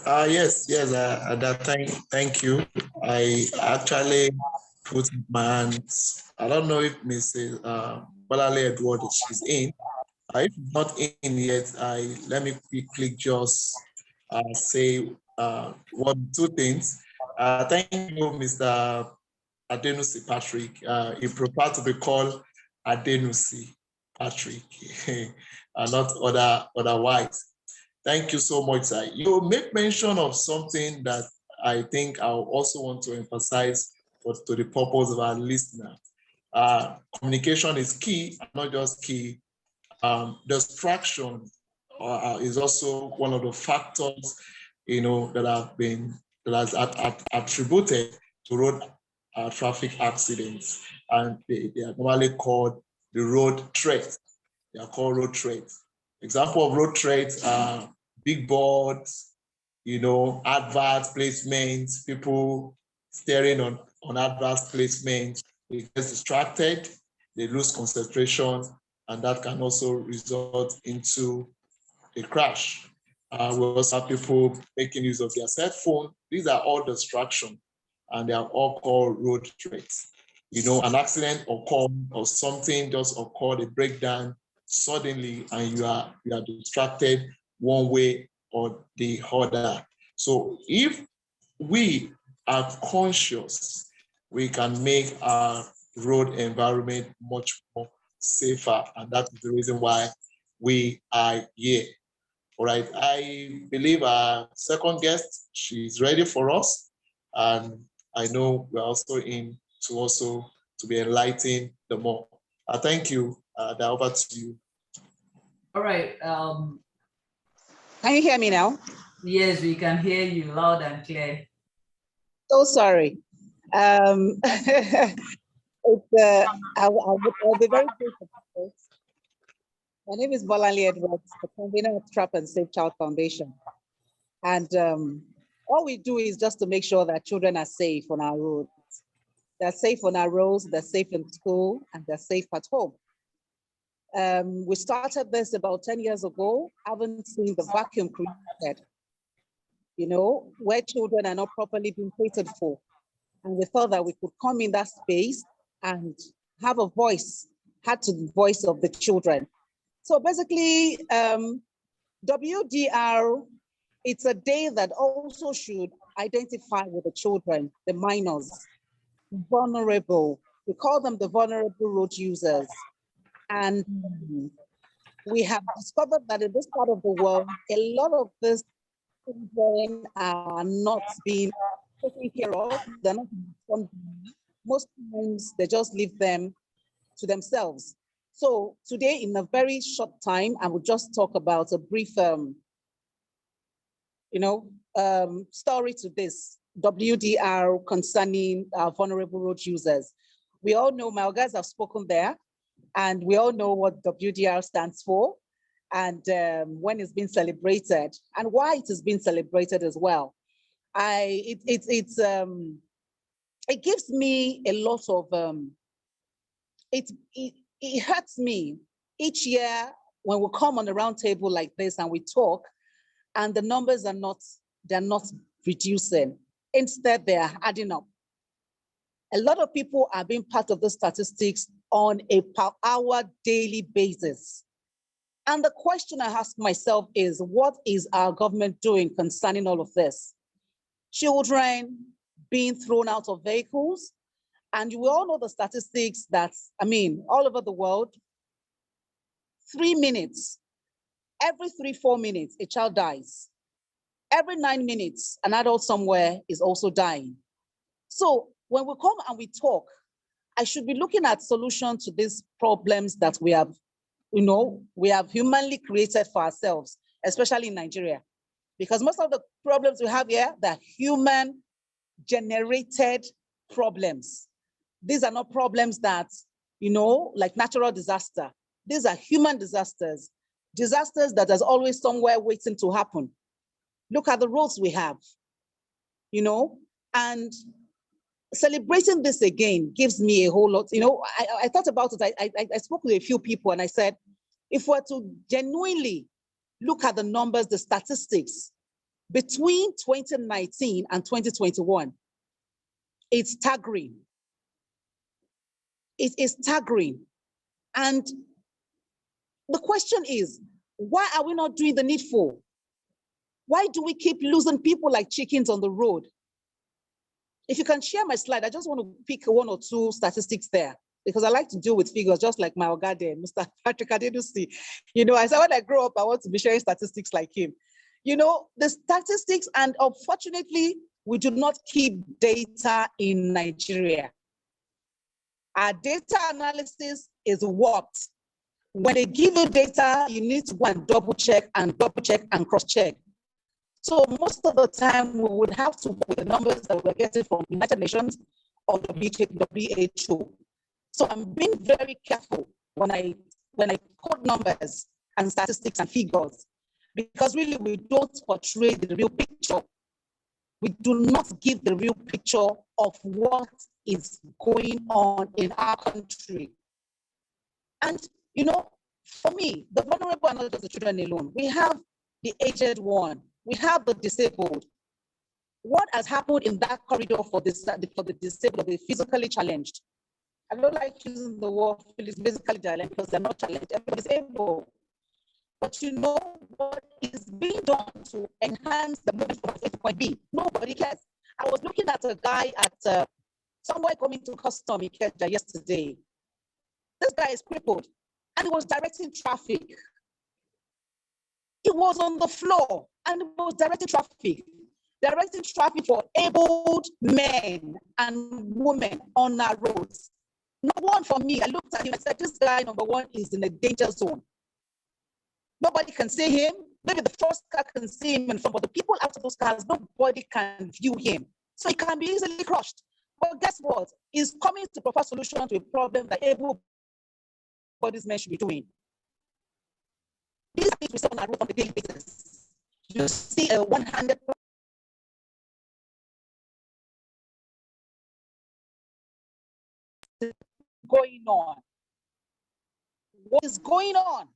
Yes, thank you. I actually put my hands. I don't know if Mrs. Bolanle Adewale, she's in. If not in yet, let me quickly just say two things. Thank you, Mr. Adenusi Patrick. You prefer to be called Adenusi Patrick, not otherwise. Thank you so much, sir. You make mention of something that I think I also want to emphasize to the purpose of our listener. Communication is key, not just key. Distraction is also one of the factors, that has attributed to road traffic accidents, and they are normally called the road threats. They are called road threats. Example of road threats are big boards, adverts, placements, people staring on adverts, placements. They get distracted, they lose concentration, and that can also result into a crash. We also have people making use of their cell phone. These are all distractions, and they are all called road threats. An accident occurred or something just occurred, a breakdown suddenly, and you are distracted one way or the other. So if we are conscious, we can make our road environment much more safer, and that is the reason why we are here. All right, I believe our second guest, she's ready for us, and I know we're also in to be enlightened the more. Thank you. Over to you. All right. Can you hear me now? Yes, we can hear you loud and clear. So sorry. I'll be very brief about this. My name is Bolanle, the convener of Trap and Safe Child Foundation. And all we do is just to make sure that children are safe on our roads. They're safe on our roads, they're safe in school, and they're safe at home. We started this about 10 years ago. I haven't seen the vacuum created, where children are not properly being catered for. And we thought that we could come in that space and have a voice, had to the voice of the children. So basically, WDR, it's a day that also should identify with the children, the minors, vulnerable. We call them the vulnerable road users. And we have discovered that in this part of the world, a lot of these children are not being taken care of. They're not being, most times they just leave them to themselves. So today, in a very short time, I will just talk about a brief, story to this WDR concerning vulnerable road users. We all know, my guys have spoken there, and we all know what WDR stands for, and when it's been celebrated, and why it is being celebrated as well. It gives me a lot of it hurts me each year when we come on a round table like this and we talk, and the numbers are not reducing. Instead, they are adding up. A lot of people are being part of the statistics on a per hour daily basis. And the question I ask myself is, what is our government doing concerning all of this? Children being thrown out of vehicles. And we all know the statistics that, all over the world, 3 minutes, every 3-4 minutes, a child dies. Every 9 minutes, an adult somewhere is also dying. So when we come and we talk, I should be looking at solutions to these problems that we have, we have humanly created for ourselves, especially in Nigeria. Because most of the problems we have here, they're human generated problems. These are not problems that, like natural disaster. These are human disasters that there's always somewhere waiting to happen. Look at the roads we have, and celebrating this again gives me a whole lot. I thought about it. I spoke with a few people and I said, if we're to genuinely look at the numbers, the statistics between 2019 and 2021, it's staggering. It is staggering. And the question is, why are we not doing the needful? Why do we keep losing people like chickens on the road? If you can share my slide, I just want to pick one or two statistics there, because I like to deal with figures just like my Oga there, Mr. Patrick Adenusi. I said when I grow up, I want to be sharing statistics like him. The statistics, and unfortunately, we do not keep data in Nigeria. Our data analysis is warped. When they give you data, you need to go and double check and cross check. So most of the time, we would have to go with the numbers that we're getting from United Nations or WHO. So I'm being very careful when I quote numbers and statistics and figures, because really we don't portray the real picture. We do not give the real picture of what is going on in our country. And, for me, the vulnerable are not just the children alone. We have the aged one. We have the disabled. What has happened in that corridor for the disabled, the physically challenged? I don't like using the word physically challenged because they're not challenged. Everybody's able. But what is being done to enhance the movement from A to point B? Nobody cares. I was looking at a guy at somewhere coming to custom in Kenya yesterday. This guy is crippled and he was directing traffic. He was on the floor and he was directing traffic for abled men and women on our roads. Number one for me, I looked at him and said, this guy, number one, is in a danger zone. Nobody can see him. Maybe the first car can see him in front, but the people after those cars, nobody can view him. So he can be easily crushed. But guess what? He's coming to provide solution to a problem that able-bodied men should be doing. These are things we see on our road on a daily basis. You see a 100% going on. What is going on?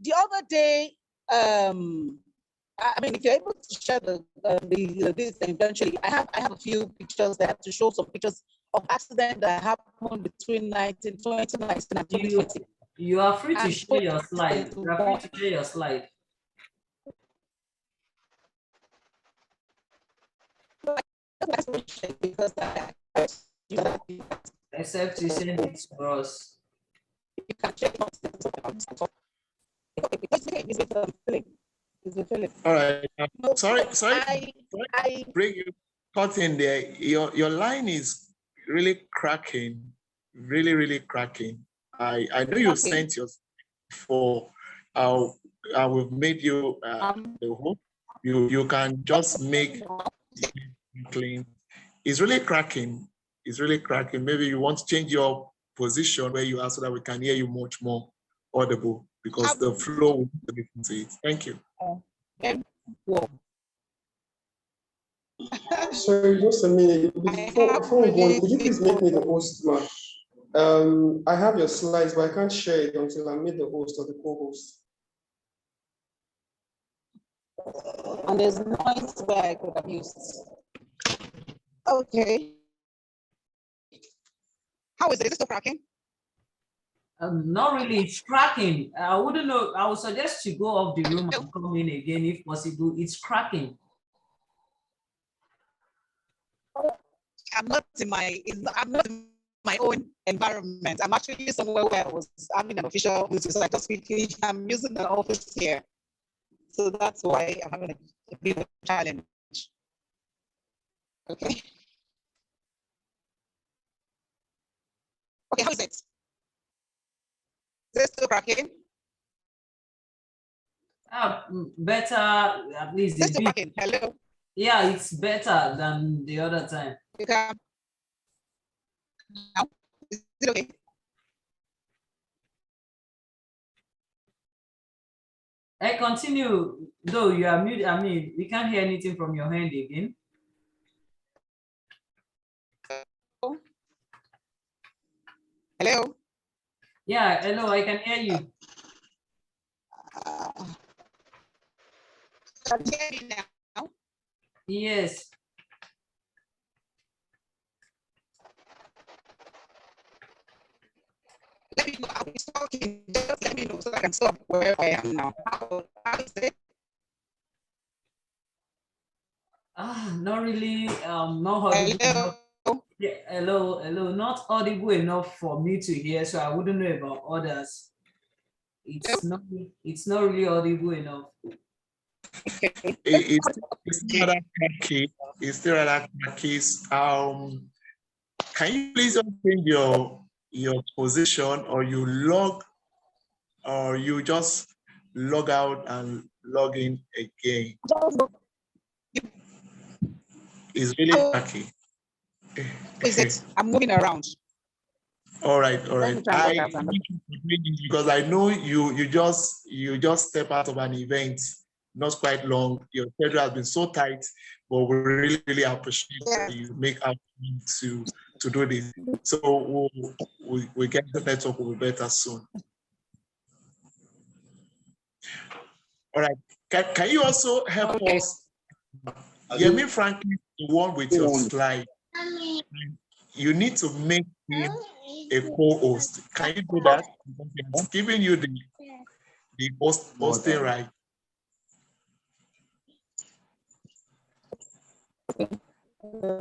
The other day, if you're able to share this eventually, I have a few pictures that have to show some pictures of accidents that happened between 2019 and 2020. You are free to share your slide. You are free to share your slide. Except you send it to us. All right. Sorry. I bring you caught in there. Your line is really cracking, really cracking. I know you sent your for. We've made you the hope. You can just make clean. It's really cracking. Maybe you want to change your position where you are so that we can hear you much more audible, because the flow will be to it. Thank you. Sorry, just a minute. Before we go on, could you please make me the host, ma'am? I have your slides, but I can't share it until I meet the host or the co-host. And there's noise where I could have used. Okay. How is it? Is it still cracking? Not really, it's cracking. I wouldn't know. I would suggest you go off the room and come in again if possible. It's cracking. I'm not in my own environment. I'm actually somewhere where I was having an official meeting, so I just quickly, I'm using the office here. So that's why I'm having a bit of a challenge. Okay. Okay, how is it? Is it still cracking? Better, at least. Is it still cracking? Hello? Yeah, it's better than the other time. You can. Now? Is it okay? I continue, though you are muted. I mean, we can't hear anything from your hand again. Hello? Yeah, hello, I can hear you. Can you hear me now? Yes. Let me know. I'll be talking. Just let me know so I can stop where I am now. How is it? Not really, not audible enough. Yeah, hello, not audible enough for me to hear, so I wouldn't know about others. It's not really audible enough. It's still rather cracky. It's still rather cracky. Can you please change your position, or you just log out and log in again? It's really cracky. Is it? I'm moving around. All right. Because I know you just step out of an event not quite long. Your schedule has been so tight, but we really appreciate that you make out to do this. So we get the network will be better soon. All right. Can you also help us? Yemi Franklin, the one with your slide. You need to make him a co-host. Can you do that? It's giving you the hosting right.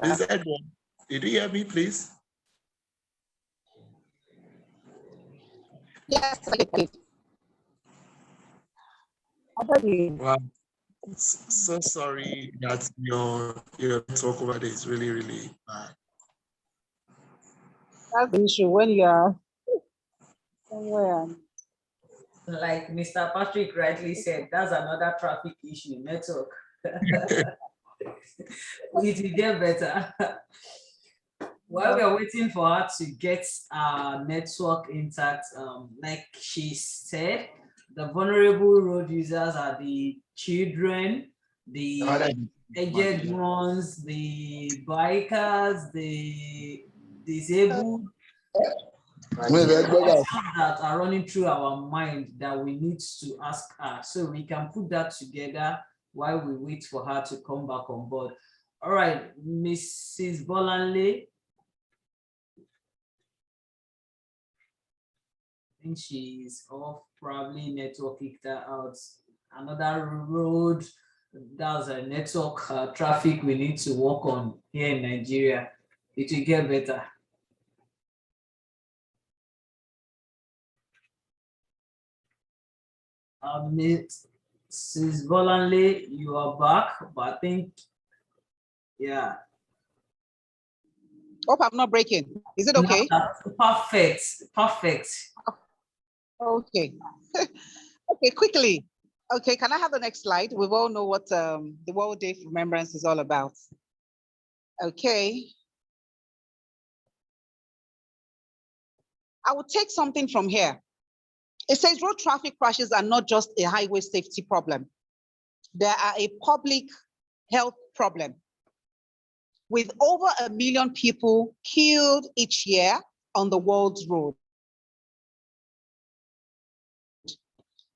Is Edwin? Did you hear me, please? Yes, I did. Wow. So sorry that your talk over there is really, really bad. That's the issue when you are somewhere. Like Mr. Patrick rightly said, that's another traffic issue, network. It will get better. While we are waiting for her to get our network intact, like she said, the vulnerable road users are the children, the aged ones, the bikers, the disabled. That are running through our mind that we need to ask her, so we can put that together while we wait for her to come back on board. All right, Mrs. Bolanle. I think she's off, probably network kicked her out. Another road, that's a network traffic we need to work on here in Nigeria. It will get better. Mrs. Bolanle, you are back, but I think, yeah. Hope I'm not breaking. Is it okay? Perfect, perfect. Okay. Okay, quickly. Okay, can I have the next slide? We all know what the World Day of Remembrance is all about. Okay. I will take something from here. It says road traffic crashes are not just a highway safety problem. They are a public health problem. With over 1 million people killed each year on the world's road,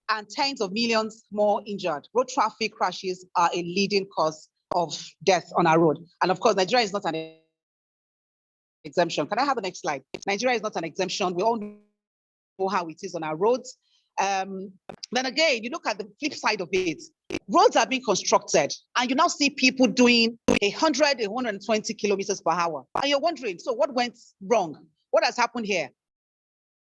and tens of millions more injured, road traffic crashes are a leading cause of death on our road. And of course, Nigeria is not an exemption. Can I have the next slide? Nigeria is not an exemption. We all know how it is on our roads. Then again, you look at the flip side of it. Roads are being constructed, and you now see people doing 100, 120 kilometers per hour. And you're wondering, so what went wrong? What has happened here?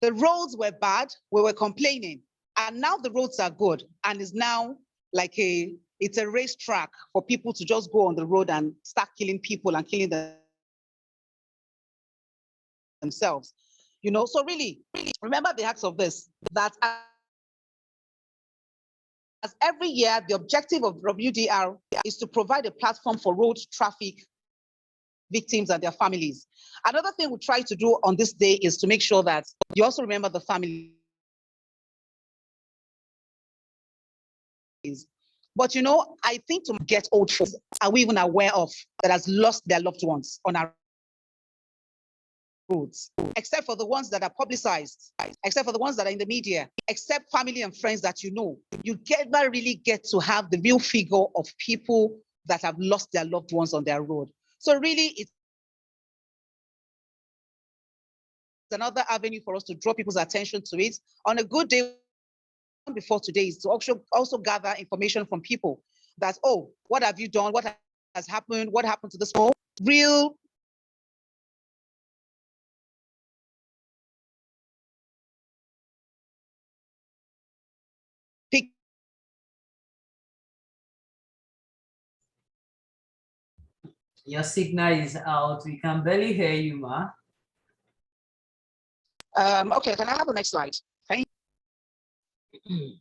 The roads were bad, we were complaining, and now the roads are good, and it's now like it's a racetrack for people to just go on the road and start killing people and killing themselves. You know, so really remember the acts of this, that as every year, the objective of WDR is to provide a platform for road traffic victims and their families. Another thing we try to do on this day is to make sure that you also remember the families. But you know, I think to get old folks, are we even aware of that has lost their loved ones on our roads? Except for the ones that are publicized, except for the ones that are in the media, except family and friends that you know, you never really get to have the real figure of people that have lost their loved ones on their road. So really, it's another avenue for us to draw people's attention to it. On a good day before today is to also gather information from people that, oh, what have you done? What has happened? What happened to the small? Real Your signal is out. We can barely hear you, ma. Okay, can I have the next slide? Thank you.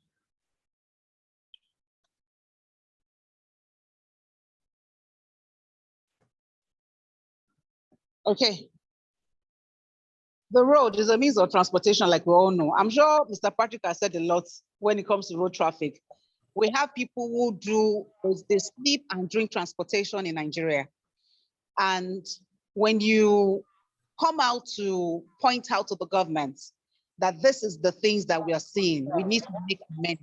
Okay. The road is a means of transportation, like we all know. I'm sure Mr. Patrick has said a lot when it comes to road traffic. We have people who they sleep and drink transportation in Nigeria. And when you come out to point out to the government that this is the things that we are seeing, we need to make amends.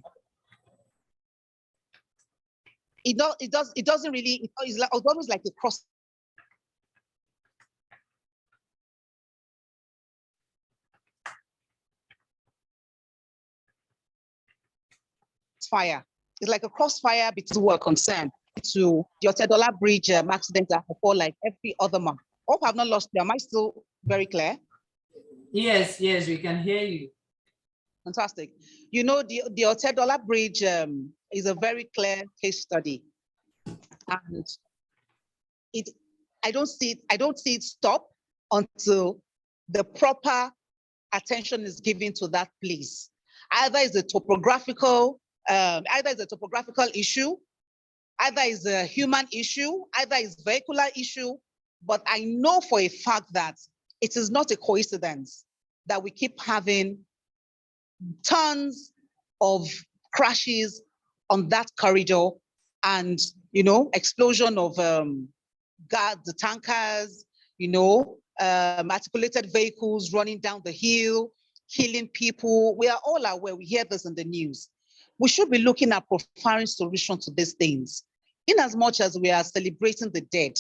It doesn't really, it's almost like a cross fire. It's like a crossfire between we're concerned to the Otedola Bridge accident that occurred like every other month. Hope I've not lost you. Am I still very clear? Yes, yes, we can hear you. Fantastic. You know, the Otedola Bridge is a very clear case study. And I don't see it stop until the proper attention is given to that place. Either it's a topographical issue, either is a human issue, either is vehicular issue, but I know for a fact that it is not a coincidence that we keep having tons of crashes on that corridor and, you know, explosion of the tankers, you know, articulated vehicles running down the hill, killing people. We are all aware, we hear this in the news. We should be looking at profound solutions to these things. In as much as we are celebrating the dead,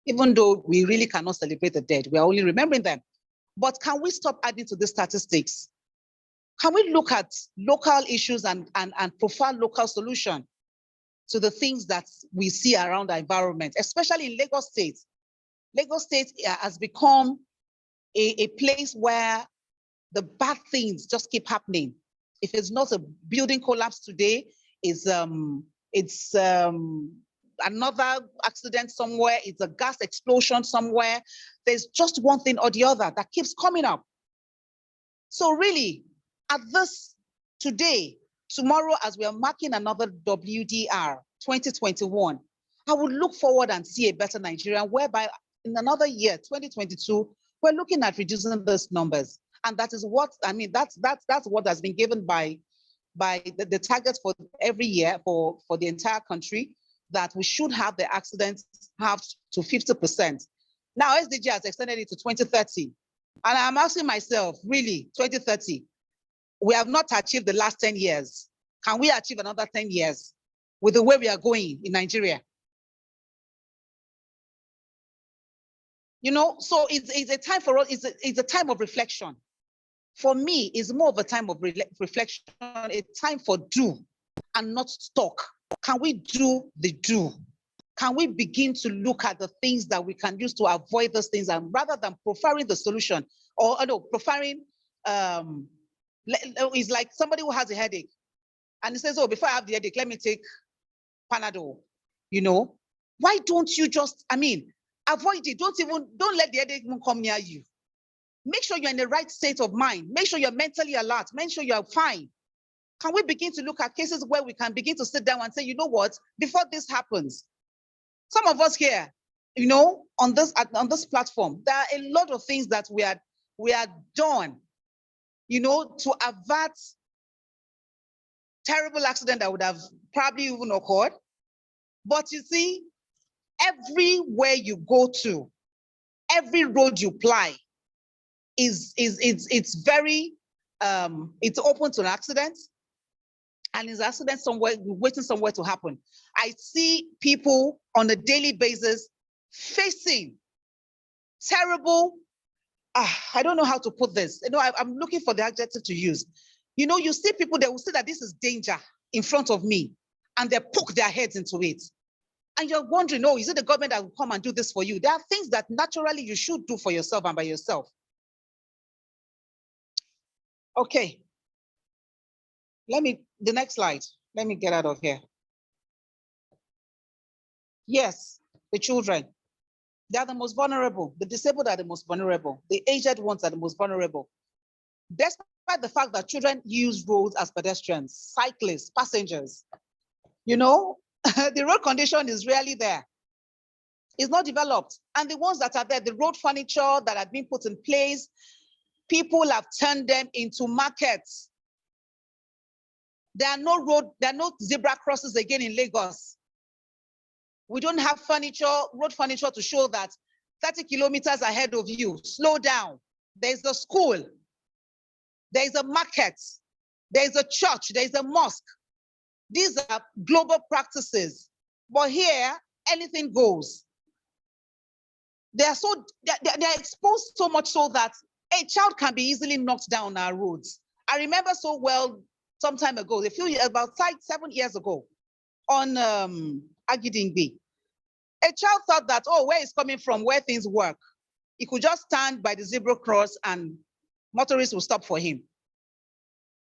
even though we really cannot celebrate the dead, we are only remembering them. But can we stop adding to the statistics? Can we look at local issues and profile local solutions to the things that we see around our environment, especially in Lagos State? Lagos State has become a place where the bad things just keep happening. If it's not a building collapse today, it's another accident somewhere, it's a gas explosion somewhere. There's just one thing or the other that keeps coming up. So really, at this today, tomorrow, as we are marking another WDR 2021, I would look forward and see a better Nigeria, whereby in another year, 2022, we're looking at reducing those numbers. And that is what, I mean, that's what has been given by the target for every year for the entire country, that we should have the accidents halved to 50%. Now, SDG has extended it to 2030. And I'm asking myself, really, 2030, we have not achieved the last 10 years. Can we achieve another 10 years with the way we are going in Nigeria? You know, so it's a time for us, it's a time of reflection. For me, it's more of a time of reflection, a time for do and not talk. Can we do the do? Can we begin to look at the things that we can use to avoid those things, and rather than profiling the solution, or no, profiling, it's like somebody who has a headache and he says, oh, before I have the headache, let me take Panadol. You know, why don't you just, I mean, avoid it? Don't let the headache even come near you. Make sure you're in the right state of mind. Make sure you're mentally alert. Make sure you're fine. Can we begin to look at cases where we can begin to sit down and say, you know what, before this happens, some of us here, you know, on this platform, there are a lot of things that we are done, you know, to avert terrible accident that would have probably even occurred. But you see, everywhere you go to, every road you ply it's very it's open to an accident, and is accident somewhere waiting somewhere to happen. I see people on a daily basis facing terrible, I don't know how to put this. You know, I'm looking for the adjective to use. You know, you see people, they will say that this is danger in front of me, and they poke their heads into it. And you're wondering, oh, is it the government that will come and do this for you? There are things that naturally you should do for yourself and by yourself. Okay. The next slide. Let me get out of here. Yes, the children. They are the most vulnerable. The disabled are the most vulnerable. The aged ones are the most vulnerable. Despite the fact that children use roads as pedestrians, cyclists, passengers, you know, the road condition is really there. It's not developed. And the ones that are there, the road furniture that had been put in place, people have turned them into markets. There are no zebra crosses again in Lagos. We don't have road furniture to show that 30 kilometers ahead of you, slow down. There's a school, there's a market, there's a church, there's a mosque. These are global practices. But here, anything goes. They're exposed so much so that a child can be easily knocked down our roads. I remember so well some time ago, about 7 years ago, on Agidingbi. A child thought that, oh, where he's coming from, where things work, he could just stand by the zebra cross and motorists will stop for him.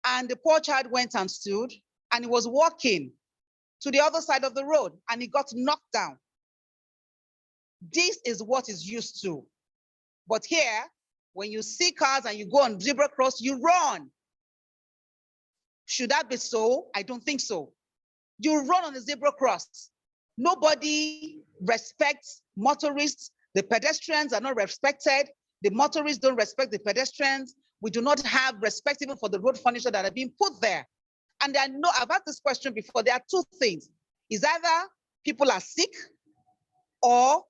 And the poor child went and stood, and he was walking to the other side of the road, and he got knocked down. This is what is used to. But here, when you see cars and you go on zebra cross, you run. Should that be so? I don't think so. You run on the zebra cross. Nobody respects motorists. The pedestrians are not respected. The motorists don't respect the pedestrians. We do not have respect even for the road furniture that are being put there. And I know, I've asked this question before. There are two things. Is either people are sick, or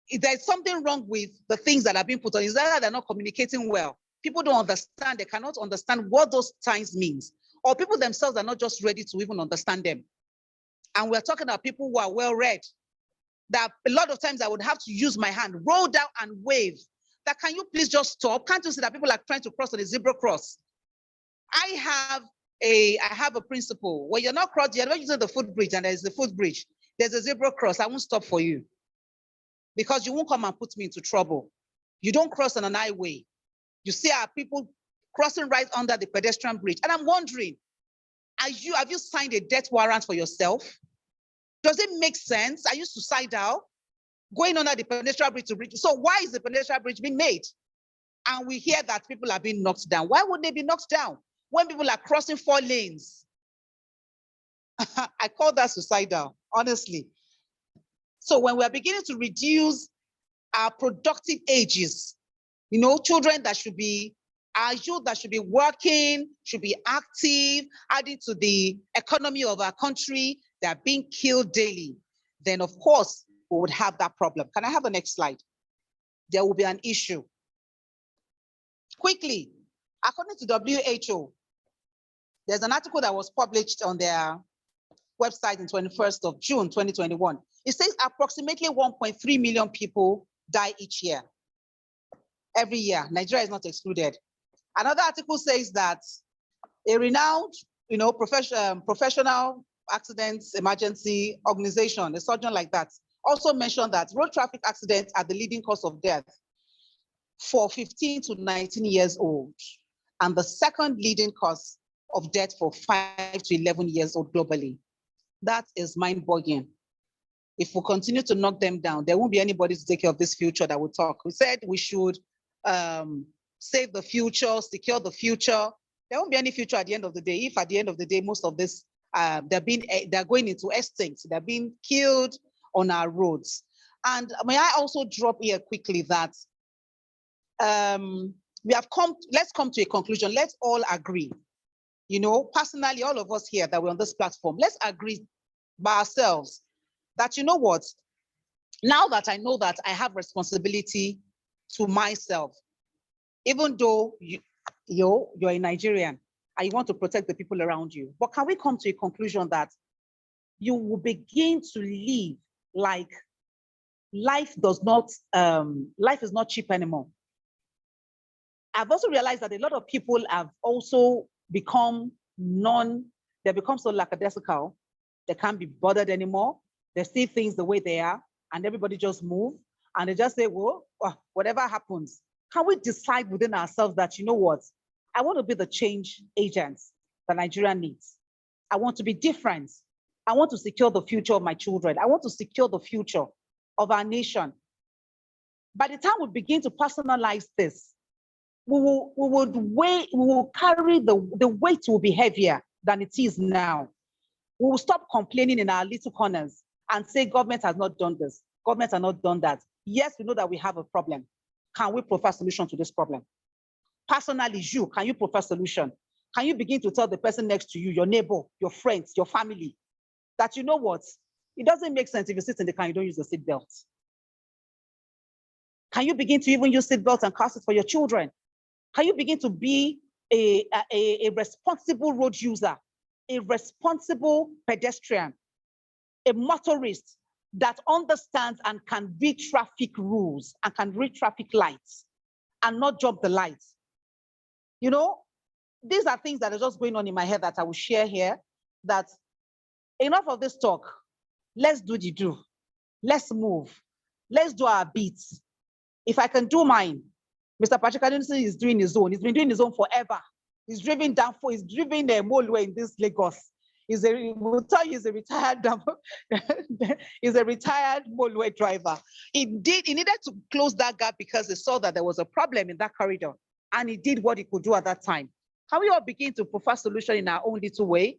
if there's something wrong with the things that are being put on. Is either they're not communicating well. People don't understand. They cannot understand what those signs means. Or people themselves are not just ready to even understand them. And we're talking about people who are well-read. That a lot of times I would have to use my hand, roll down and wave. That, can you please just stop? Can't you see that people are trying to cross on a zebra cross? I have a principle. When you're not crossing, you're not using the footbridge, and there's the footbridge. There's a zebra cross. I won't stop for you, because you won't come and put me into trouble. You don't cross on an highway. You see our people crossing right under the pedestrian bridge. And I'm wondering, have you signed a death warrant for yourself? Does it make sense? Are you suicidal? Going under the pedestrian bridge to bridge. So why is the pedestrian bridge being made? And we hear that people are being knocked down. Why would they be knocked down when people are crossing 4 lanes? I call that suicidal, honestly. So when we're beginning to reduce our productive ages, you know, children that should be, our youth that should be working, should be active, adding to the economy of our country, they're being killed daily, then of course we would have that problem. Can I have the next slide? There will be an issue. Quickly, according to WHO, there's an article that was published on their website on 21st of June, 2021. It says approximately 1.3 million people die each year. Every year, Nigeria is not excluded. Another article says that a renowned, you know, professional accidents emergency organization, a surgeon like that, also mentioned that road traffic accidents are the leading cause of death for 15 to 19 years old, and the second leading cause of death for 5 to 11 years old globally. That is mind-boggling. If we continue to knock them down, there won't be anybody to take care of this future that will talk. We said we should save the future, secure the future. There won't be any future at the end of the day. If at the end of the day, most of this, they're going into extinct, they're being killed on our roads. And may I also drop here quickly that let's come to a conclusion. Let's all agree, you know, personally, all of us here that we're on this platform, let's agree by ourselves that, you know what, now that I know that I have responsibility to myself, even though you're a Nigerian and you want to protect the people around you, but can we come to a conclusion that you will begin to live like life is not cheap anymore? I've also realized that a lot of people have also become so lackadaisical. They can't be bothered anymore. They see things the way they are, and everybody just move, and they just say, well, whatever happens. Can we decide within ourselves that, you know what, I want to be the change agent that Nigeria needs. I want to be different. I want to secure the future of my children. I want to secure the future of our nation. By the time we begin to personalize this, we will carry the weight will be heavier than it is now. We will stop complaining in our little corners and say government has not done this, government has not done that. Yes, we know that we have a problem. Can we provide solution to this problem? Personally, can you provide solution? Can you begin to tell the person next to you, your neighbor, your friends, your family, that you know what? It doesn't make sense if you sit in the car and you don't use the seatbelt. Can you begin to even use seatbelts and cast it for your children? Can you begin to be a responsible road user, a responsible pedestrian, a motorist that understands and can read traffic rules and can read traffic lights and not jump the lights? You know, these are things that are just going on in my head that I will share here, that enough of this talk. Let's do the do. Let's move. Let's do our beats. If I can do mine, Mr. Patrick Adenusi is doing his own. He's been doing his own forever. He's driven a mole in this Lagos. We'll tell you, he's a retired motorway driver. He needed to close that gap because he saw that there was a problem in that corridor, and he did what he could do at that time. Can we all begin to provide solution in our own little way?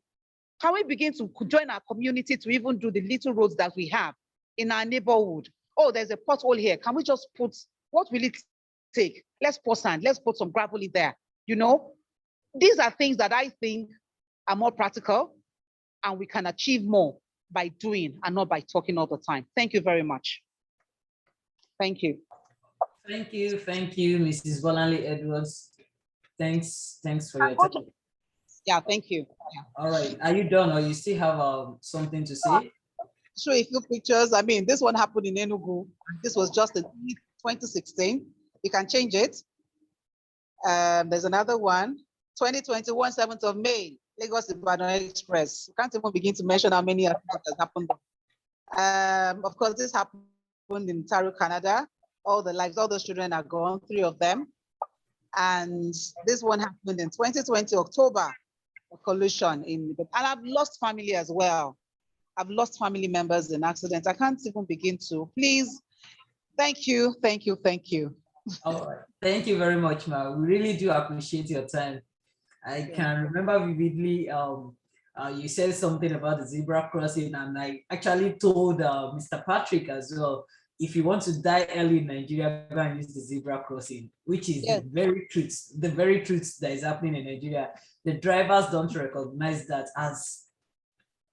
Can we begin to join our community to even do the little roads that we have in our neighborhood? Oh, there's a pothole here. Can we just what will it take? Let's pour sand, let's put some gravel in there. You know, these are things that I think are more practical, and we can achieve more by doing and not by talking all the time. Thank you very much. Thank you. Thank you, Mrs. Bolanle Edwards. Thanks for your time. Yeah, thank you. Yeah. All right, are you done, or you still have something to say? Show a few pictures. I mean, this one happened in Enugu. This was just in 2016. You can change it. There's another one. 2021, 7th of May, Lagos Ibadan Express. You can't even begin to mention how many accidents has happened. Of course, this happened in Ontario, Canada. All those children are gone, 3 of them. And this one happened in 2020, October, a collision and I've lost family as well. I've lost family members in accidents. I can't even begin to. Please, thank you. All right, thank you very much, ma. We really do appreciate your time. I can remember vividly, you said something about the zebra crossing, and I actually told Mr. Patrick as well, if you want to die early in Nigeria, go and use the zebra crossing, which is the very truth that is happening in Nigeria. The drivers don't recognize that as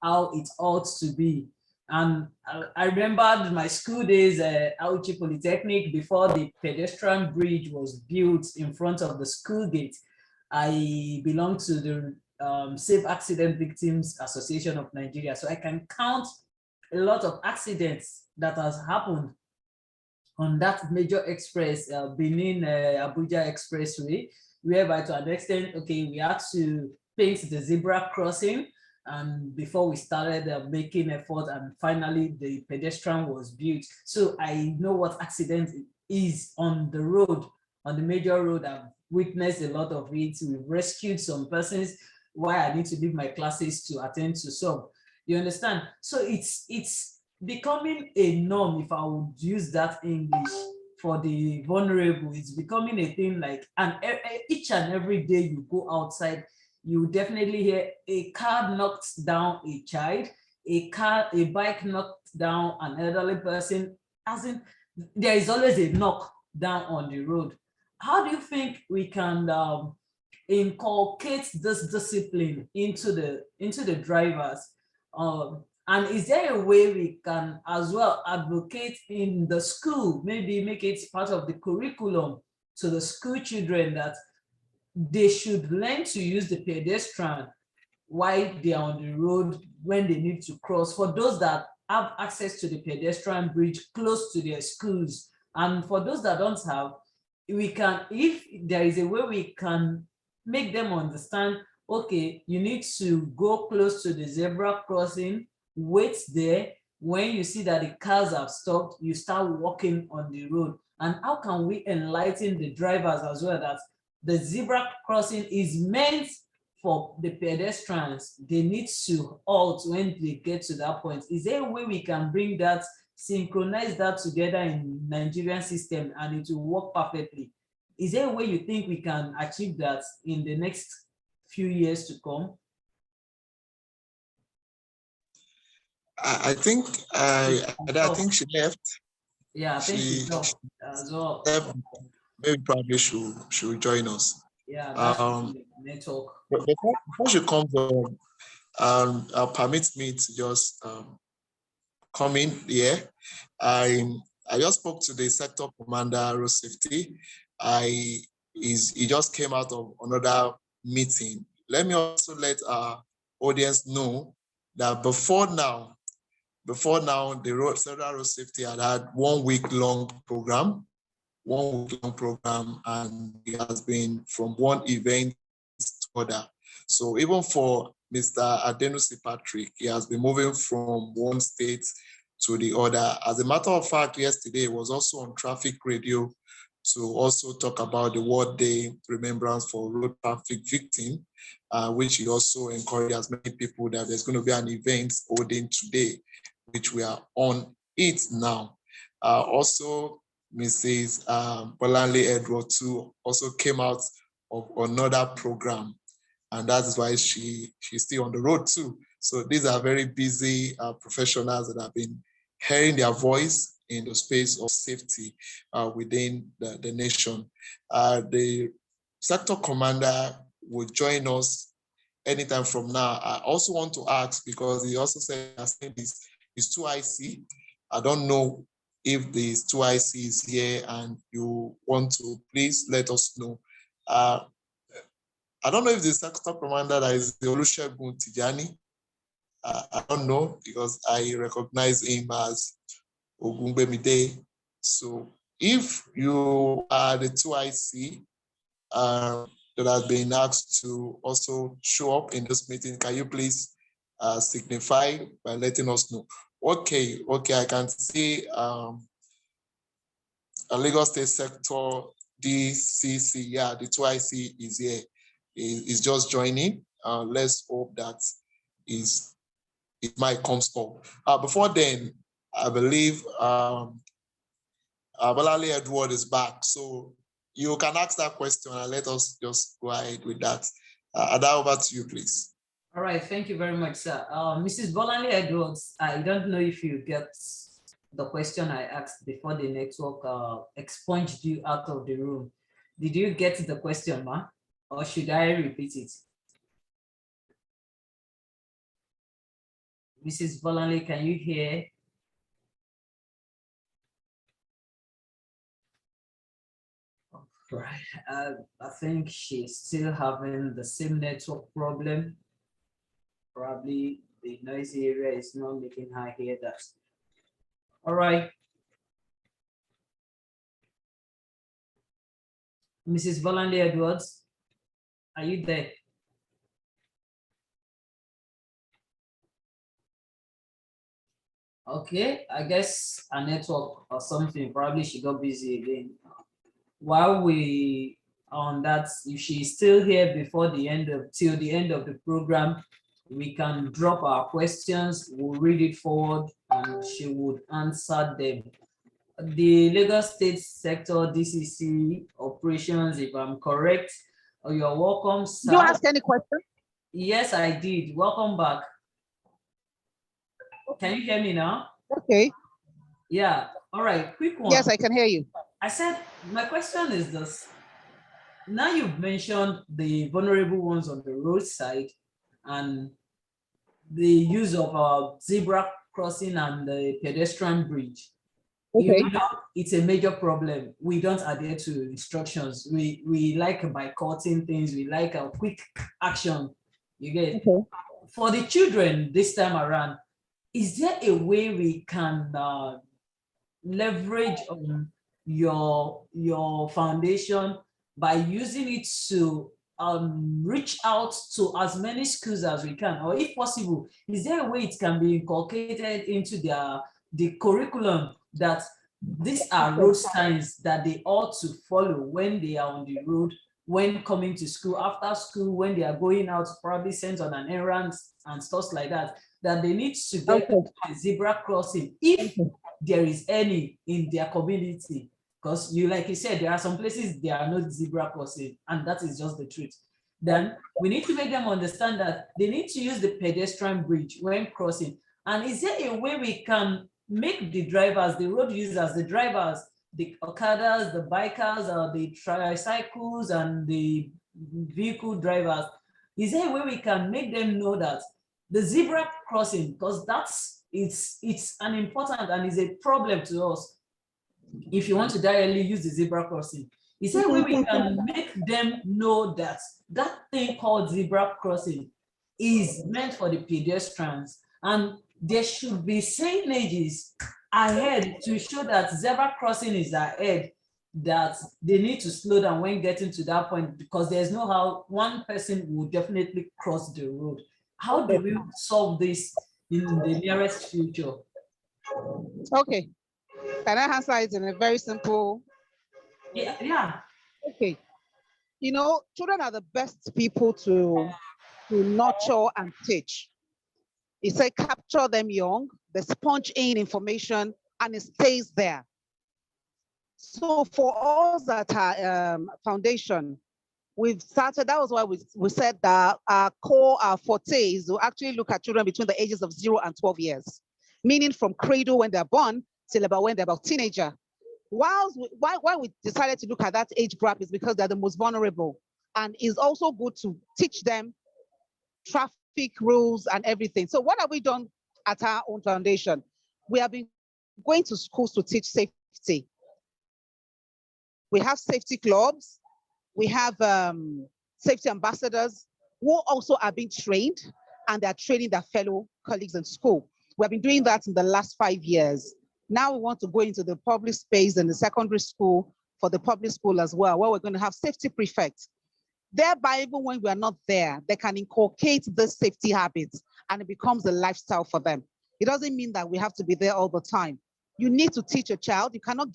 how it ought to be. And I remembered my school days at Auchi Polytechnic, before the pedestrian bridge was built in front of the school gate. I belong to the Safe Accident Victims Association of Nigeria. So I can count a lot of accidents that has happened on that major express, Benin Abuja Expressway, whereby to an extent, okay, we had to paint the zebra crossing, and before we started making effort, and finally the pedestrian was built. So I know what accident is on the road, on the major road. I've witnessed a lot of it. We've rescued some persons while I need to leave my classes to attend to some. You understand? So it's becoming a norm, if I would use that English, for the vulnerable. It's becoming a thing like, and each and every day you go outside, you definitely hear a car knocks down a child, a bike knocked down an elderly person. As in, there is always a knock down on the road. How do you think we can inculcate this discipline into the drivers? And is there a way we can as well advocate in the school, maybe make it part of the curriculum to the school children that they should learn to use the pedestrian while they are on the road when they need to cross, for those that have access to the pedestrian bridge close to their schools. And for those that don't have, we can, if there is a way we can make them understand, okay, you need to go close to the zebra crossing, wait there. When you see that the cars have stopped, you start walking on the road. And how can we enlighten the drivers as well that the zebra crossing is meant for the pedestrians? They need to halt when they get to that point. Is there a way we can bring that, synchronize that together in Nigerian system, and it will work perfectly? Is there a way you think we can achieve that in the next few years to come? I think she left. Yeah, I think she left as well. Maybe probably she'll join us. Yeah, that's network. Before she comes on, permit me to just come in here. I just spoke to the sector commander, road safety. He just came out of another meeting. Let me also let our audience know that before now, the Federal Road Safety had 1 week long program, and it has been from one event to other. So even for Mr. Adenusi Patrick, he has been moving from one state to the other. As a matter of fact, yesterday he was also on traffic radio to also talk about the World Day Remembrance for Road Traffic Victims, which he also encouraged as many people that there's going to be an event holding today, which we are on it now. Also, Mrs. Bolanle Edward too also came out of another program, and that is why she's still on the road too. So these are very busy professionals that have been hearing their voice in the space of safety within the nation. The sector commander will join us anytime from now. I also want to ask, because he also said it's 2IC. I don't know if the 2IC is here and you want to, please let us know. I don't know if the sector commander that is the Olusegun Tijani. I don't know, because I recognize him as OGUNGBEMILE. So if you are the 2IC that has been asked to also show up in this meeting, can you please signify by letting us know? Okay, I can see a Lagos State Sector DCC, yeah, the 2IC is here, is just joining. Let's hope that it might come up. Before then, I believe Bolanle Edward is back, so you can ask that question and let us just go ahead with that. Ada, over to you, please. All right, thank you very much, sir. Mrs. Bolanle Edwards, I don't know if you get the question I asked before the network expunged you out of the room. Did you get the question, ma? Or should I repeat it? Mrs. Bolanle, can you hear? Right, I think she's still having the same network problem. Probably the noisy area is not making her hear that. All right. Mrs. Bolanle Edwards, are you there? Okay, I guess a network or something, probably she got busy again. While we on that, if she's still here before the end of, till the end of the program, we can drop our questions, we'll read it forward and she would answer them. the Lagos State Sector DCC operations, if I'm correct. You're welcome, sir. Did you ask any question? Yes, I did. Welcome back. Can you hear me now? Okay. Yeah. All right. Quick one. Yes, I can hear you. I said, my question is this. Now you've mentioned the vulnerable ones on the roadside and the use of zebra crossing and the pedestrian bridge. Okay. You know, it's a major problem. We don't adhere to instructions. We like boycotting things. We like a quick action. You get it? Okay. For the children this time around, is there a way we can leverage on your foundation by using it to reach out to as many schools as we can, or if possible, is there a way it can be inculcated into the curriculum that these are road signs that they ought to follow when they are on the road, when coming to school, after school, when they are going out, probably sent on an errand and stuff like that, that they need to get a zebra crossing if there is any in their community. Because like you said, there are some places there are no zebra crossing, and that is just the truth. Then we need to make them understand that they need to use the pedestrian bridge when crossing. And is there a way we can make the drivers, the road users, the drivers, the Okadas, the bikers, the tricycles, and the vehicle drivers, is there a way we can make them know that the zebra crossing, because it's an important and is a problem to us. If you want to directly use the zebra crossing, is there a way we can make them know that that thing called zebra crossing is meant for the pedestrians, and there should be signages ahead to show that zebra crossing is ahead, that they need to slow down when getting to that point, because there's no how one person will definitely cross the road. How do we solve this in the nearest future? Okay. Can I answer it in a very simple? Yeah. Okay. You know, children are the best people to nurture and teach. It's like capture them young, they sponge in information, and it stays there. So for us at our foundation, we've started, that was why we said that our core, our forte is to actually look at children between the ages of 0 and 12 years, meaning from cradle when they're born till about when they're about teenager. Why we decided to look at that age gap is because they're the most vulnerable, and it's also good to teach them traffic rules and everything. So what have we done at our own foundation? We have been going to schools to teach safety. We have safety clubs. We have safety ambassadors who also are being trained, and they're training their fellow colleagues in school. We have been doing that in the last 5 years. Now we want to go into the public space and the secondary school for the public school as well, where we're going to have safety prefects. Thereby, even when we are not there, they can inculcate the safety habits, and it becomes a lifestyle for them. It doesn't mean that we have to be there all the time. You need to teach a child. You cannot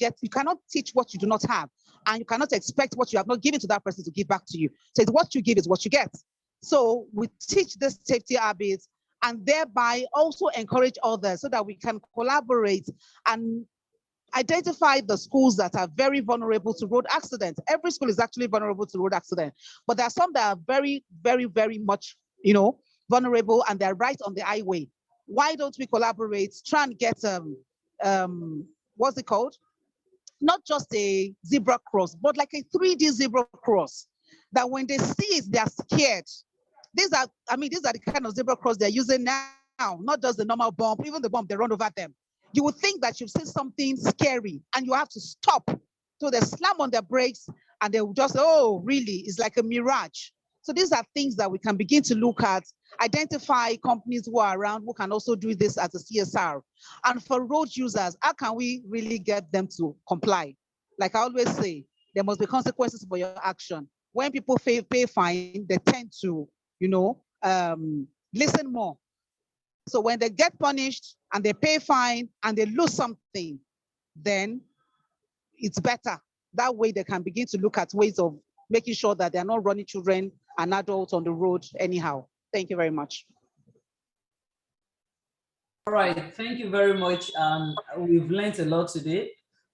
teach what you do not have, and you cannot expect what you have not given to that person to give back to you. So it's what you give is what you get. So we teach the safety habits, and thereby also encourage others so that we can collaborate and identify the schools that are very vulnerable to road accidents. Every school is actually vulnerable to road accidents, but there are some that are very, very, very much, vulnerable, and they're right on the highway. Why don't we collaborate, try and get, what's it called? Not just a zebra cross, but like a 3D zebra cross, that when they see it, they're scared. These are the kind of zebra cross they're using now, not just the normal bump, even the bump, they run over them. You would think that you've seen something scary and you have to stop. So they slam on their brakes and they will just, oh, really? It's like a mirage. So these are things that we can begin to look at, identify companies who are around who can also do this as a CSR. And for road users, how can we really get them to comply? Like I always say, there must be consequences for your action. When people pay fine, they tend to, listen more. So when they get punished and they pay fine and they lose something, then it's better. That way they can begin to look at ways of making sure that they're not running children and adults on the road anyhow. Thank you very much. All right, thank you very much. We've learned a lot today.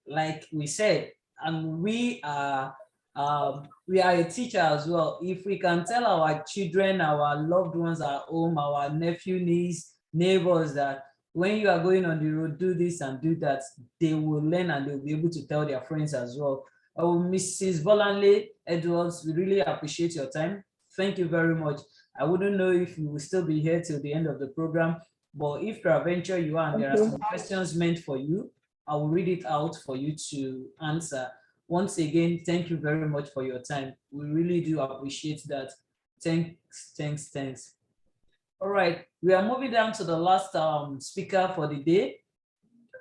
like we said, and we are a teacher as well. If we can tell our children, our loved ones at home, our nephew, niece, neighbors that when you are going on the road, do this and do that, they will learn and they'll be able to tell their friends as well. Mrs. Bolanle Edwards, we really appreciate your time. Thank you very much. I wouldn't know if you will still be here till the end of the program, but if peradventure you are and there are some questions meant for you, I will read it out for you to answer. Once again, thank you very much for your time. We really do appreciate that. Thanks. All right, we are moving down to the last speaker for the day,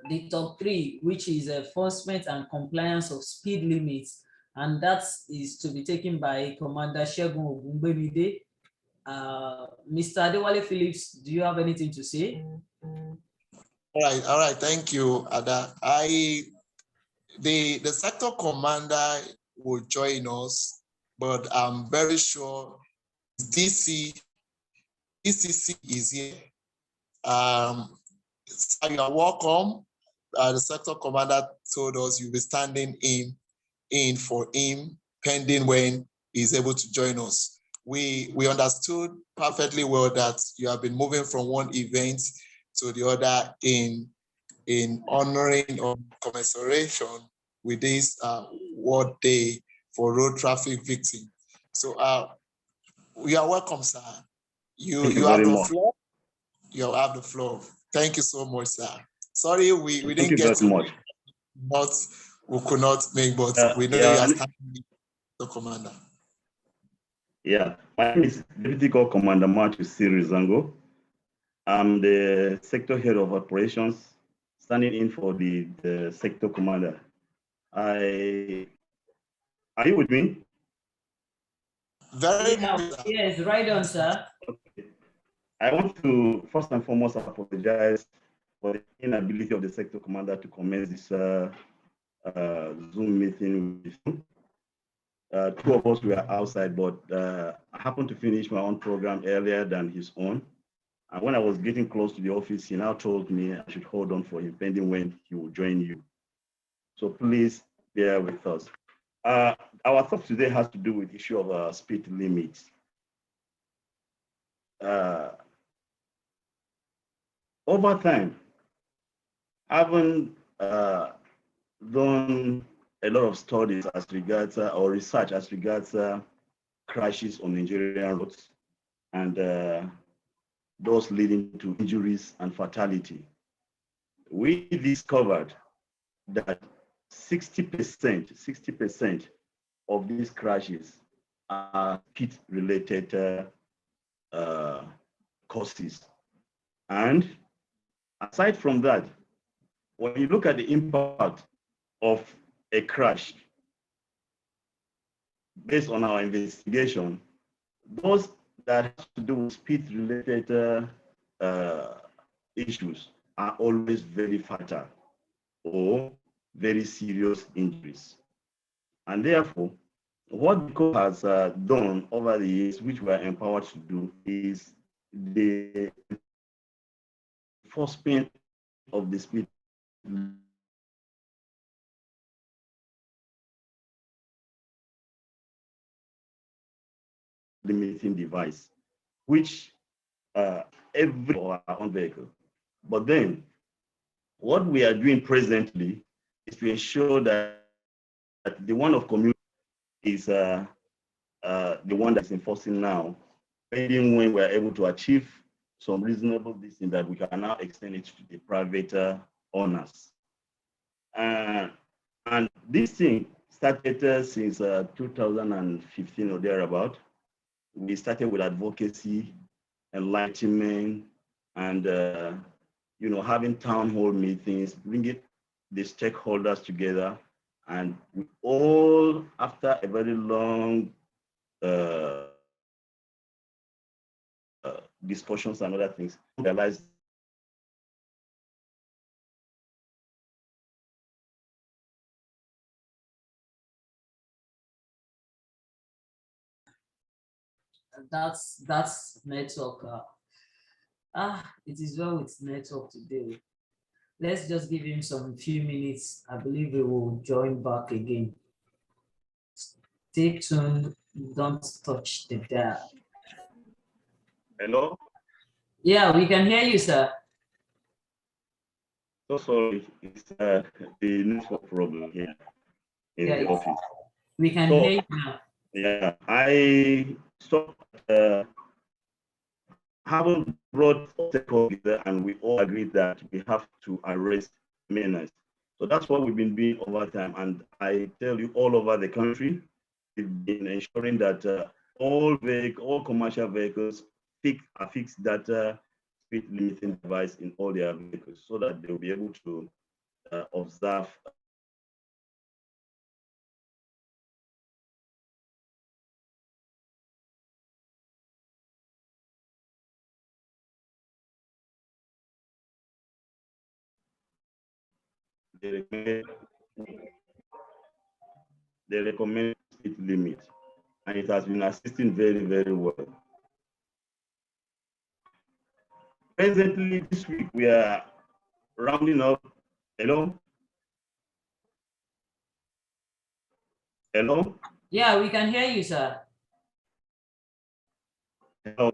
the top 3, which is enforcement and compliance of speed limits. And that is to be taken by Commander Segun OGUNGBEMILE. Mr. Adewale Phillips, do you have anything to say? All right, thank you, Ada. The sector commander will join us, but I'm very sure DCC is here. So you are welcome. The sector commander told us you'll be standing in for him pending when he's able to join us. We understood perfectly well that you have been moving from one event to the other in honoring or commemoration with this World Day for Road Traffic Victims. So you are welcome, sir. You have the floor. You have the floor. Thank you so much, sir. Sorry, we didn't get to much. But we could not make, but we know you are standing the commander. Yeah, my name is Deputy Corps Commander Matthew Rizango. I'm the sector head of operations, standing in for the sector commander. Are you with me? Very yes, right on, sir. Okay. I want to first and foremost apologize for the inability of the sector commander to commence this Zoom meeting with you. 2 of us were outside, but I happened to finish my own program earlier than his own. And when I was getting close to the office, he now told me I should hold on for him, pending when he will join you. So please bear with us. Our talk today has to do with the issue of speed limits. Over time, having done a lot of studies as regards or research as regards crashes on Nigerian roads and those leading to injuries and fatality, we discovered that 60% of these crashes are speed-related causes. And aside from that, when you look at the impact of a crash, based on our investigation, those that have to do with speed-related issues are always very fatal or very serious injuries. And therefore, what the Corps has done over the years, which we are empowered to do, is the enforcement of the speed limiting device, which every our own vehicle. But then, what we are doing presently is to ensure that the one of community is the one that's enforcing now, pending when we are able to achieve some reasonable distance that we can now extend it to the private owners. And this thing started since 2015 or thereabout. We started with advocacy, enlightenment, and having town hall meetings, bringing the stakeholders together, and we all, after a very long discussions and other things, realized that's network. It is well with network today. Let's just give him some few minutes. I believe he will join back again. Stay tuned. Don't touch the dial. Hello? Yeah, we can hear you, sir. So sorry, it's the network problem here in the office. We can hear you now. Yeah, I saw haven't brought together, and we all agreed that we have to arrest menace. So that's what we've been doing over time. And I tell you, all over the country, we've been ensuring that all commercial vehicles affix that speed limiting device in all their vehicles, so that they'll be able to observe they recommend speed limit, and it has been assisting very, very well. Presently, this week, we are rounding up. Hello? Hello? Yeah, we can hear you, sir. Hello?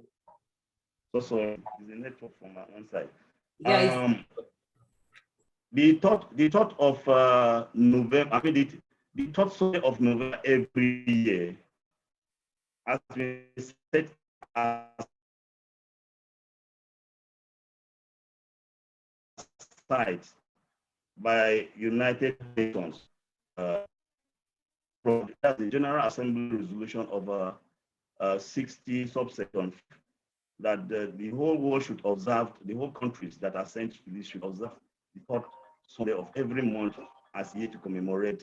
So sorry, it's a network from my own side. Yeah, the thought of November, I mean, the third Sunday of November every year has been set aside by United Nations. That's the General Assembly resolution of 60 subsection that the whole world should observe, the whole countries that are sent to this should observe the third Sunday of every month as a year to commemorate.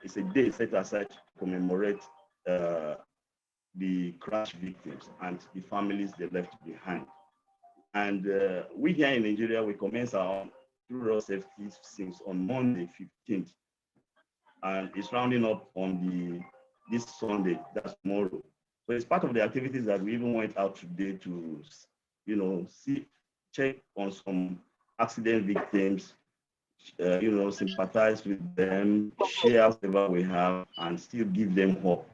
It's a day set aside to commemorate the crash victims and the families they left behind. And we here in Nigeria, we commence our road safety since on Monday, 15th. And it's rounding up on this Sunday, that's tomorrow. So it's part of the activities that we even went out today to, check on some accident victims, sympathize with them, share whatever we have, and still give them hope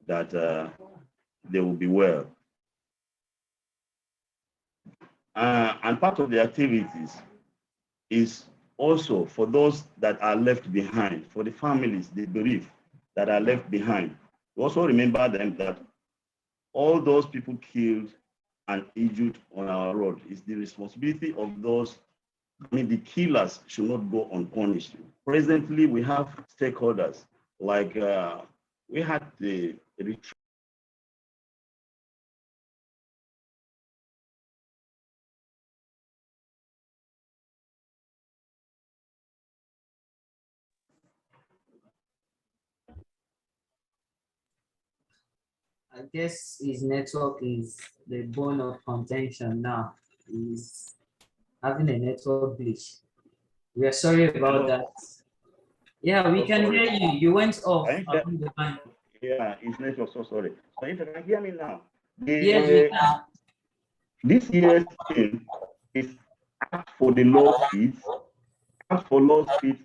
that they will be well. And part of the activities is also for those that are left behind, for the families, the bereaved that are left behind. We also remember them that all those people killed and injured on our road is the responsibility of those. I mean, the killers should not go unpunished. Presently, we have stakeholders like we had the I guess his network is the bone of contention now. He's having a network glitch. We are sorry about that. Yeah, we can hear you. You went off. Yeah, it's network, so sorry. So if you can hear me now. Yes, we can. This year's theme is Act for the Lost Kids, Act for Lost Kids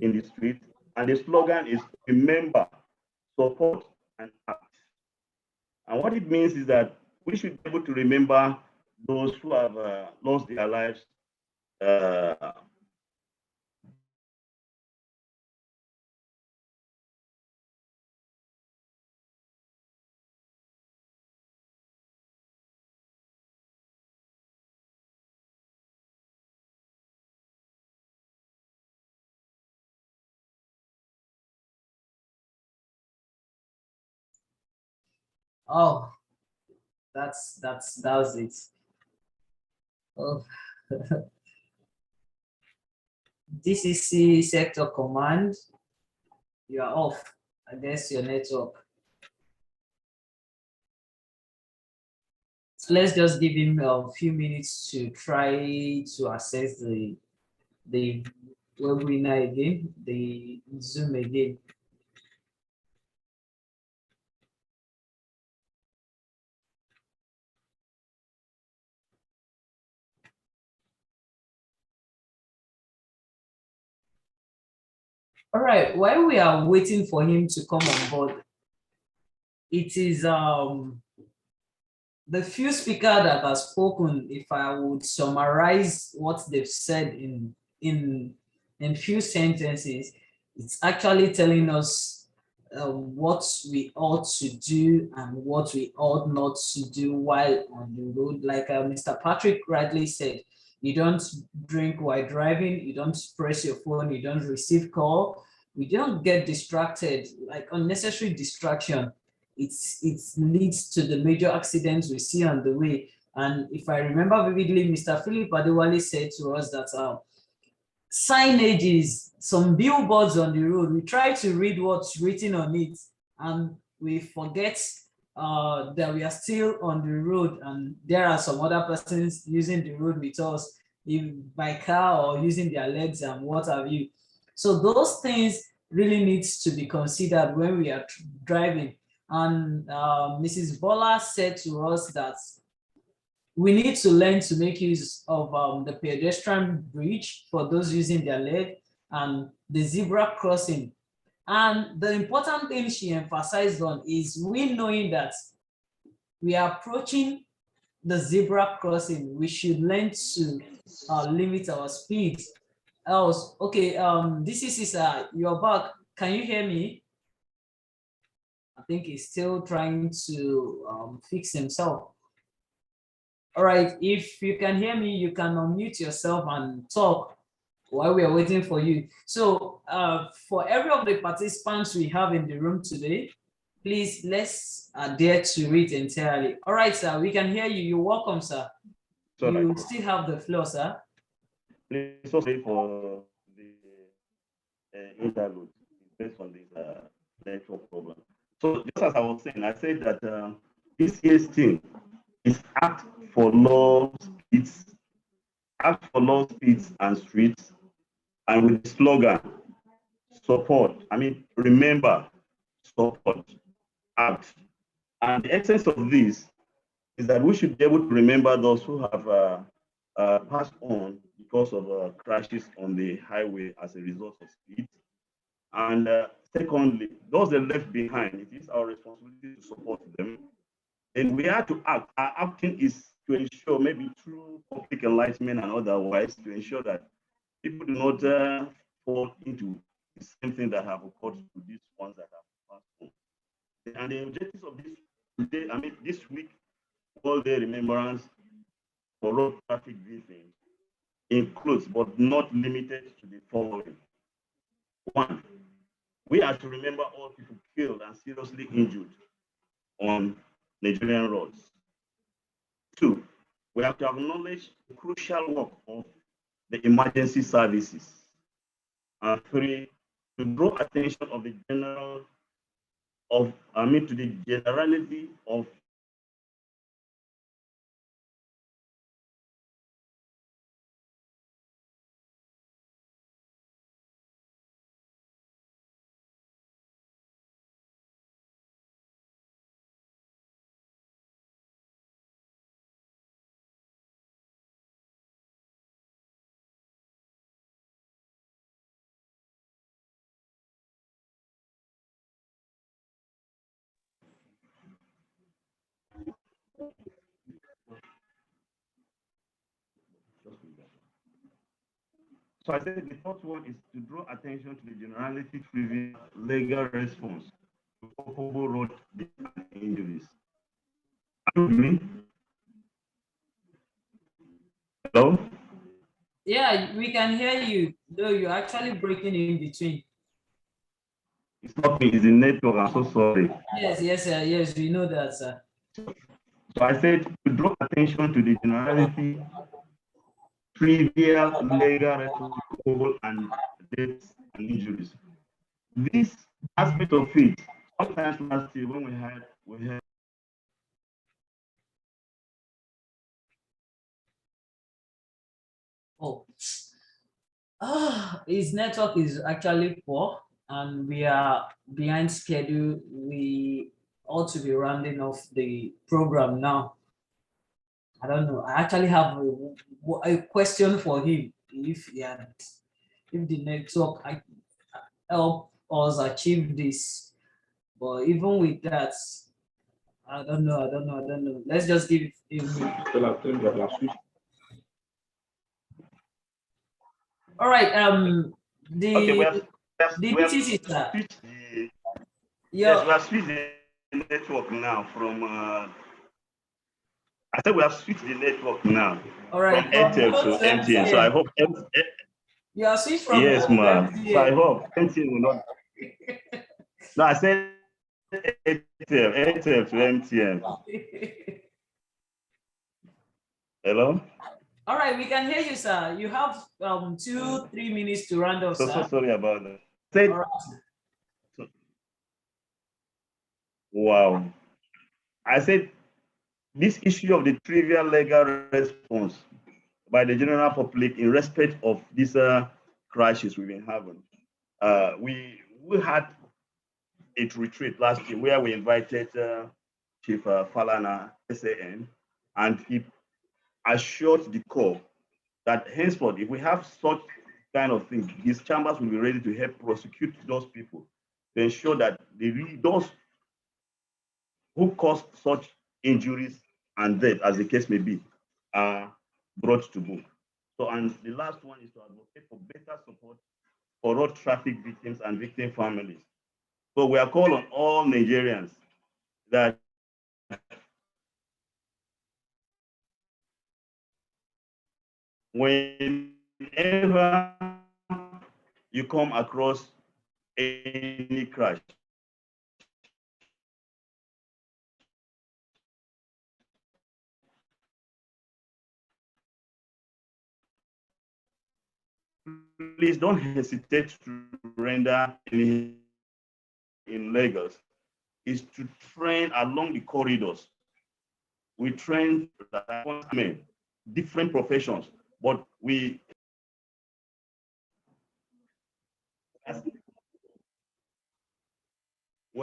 in the Street, and the slogan is Remember, Support, and Act. And what it means is that we should be able to remember those who have lost their lives Oh, that was it. Oh. DCC sector command, you are off. I guess your network. So let's just give him a few minutes to try to access the webinar again, the Zoom again. All right, while we are waiting for him to come on board, it is the few speaker that has spoken. If I would summarize what they've said in few sentences, it's actually telling us what we ought to do and what we ought not to do while on the road. Like Mr. Patrick rightly said, you don't drink while driving, you don't press your phone, you don't receive call, we don't get distracted, like unnecessary distraction. It leads to the major accidents we see on the way. And if I remember vividly, Mr. Philip Adewale said to us that signages, some billboards on the road, we try to read what's written on it, and we forget that we are still on the road, and there are some other persons using the road with us, by car or using their legs and what have you. So those things really needs to be considered when we are driving. And Mrs. Bola said to us that we need to learn to make use of the pedestrian bridge for those using their leg and the zebra crossing. And the important thing she emphasized on is we knowing that we are approaching the zebra crossing, we should learn to limit our speed. Else, okay, this is you're back. Can you hear me? I think he's still trying to fix himself. All right, if you can hear me, you can unmute yourself and talk while we are waiting for you. So for every of the participants we have in the room today, please let's adhere to it entirely. All right, sir, we can hear you. You're welcome, sir. Sorry. You still have the floor, sir. Please sorry for the interlude based on this network problem. So just as I was saying, I said that this year's theme is act for law, speeds, and streets, and with the slogan, support, remember, support, act. And the essence of this is that we should be able to remember those who have passed on because of crashes on the highway as a result of speed. And secondly, those that are left behind, it is our responsibility to support them. And we have to act. Our acting is to ensure, maybe through public enlightenment and otherwise, to ensure that people do not fall into the same thing that have occurred to these ones that have passed on. And the objectives of this today, this week, World Day of Remembrance for road traffic victims includes, but not limited to, the following. 1, we are to remember all people killed and seriously injured on Nigerian roads. 2, we have to acknowledge the crucial work of the emergency services. And 3, to draw attention of the generality of So I said the first one is to draw attention to the generality trivial legal response to culpable road injuries. Hello? Yeah, we can hear you, though you're actually breaking in between. It's not me, it's the network. I'm so sorry. Yes, sir. Yes, we know that, sir. So I said to draw attention to the generality trivial legal response to culpable and deaths and injuries. This aspect of it, sometimes last year when we had his network is actually poor and we are behind schedule. We ought to be rounding off the program now. I don't know. I actually have a question for him. If the network, help us achieve this. But even with that, I don't know. Let's just give it a minute. All right. Okay, we have switched the network now from. I said we have switched the network now. All right. From Airtel to MTN. So I hope. You are switched from. Yes, ma'am. So I hope MTN will not. No, I said Airtel to MTN. Hello. All right, we can hear you, sir. You have 2-3 minutes to round off, sir. So sorry about that. All right. Wow. I said this issue of the trivial legal response by the general public in respect of these crashes we've been having. We had a retreat last year where we invited Chief Falana SAN, and he assured the core that henceforth, if we have such kind of thing, his chambers will be ready to help prosecute those people to ensure that those who caused such injuries and death, as the case may be, are brought to book. So, and the last one is to advocate for better support for road traffic victims and victim families. So we are calling on all Nigerians that whenever you come across any crash, please don't hesitate to render any in Lagos, is to train along the corridors. We train different professions, but we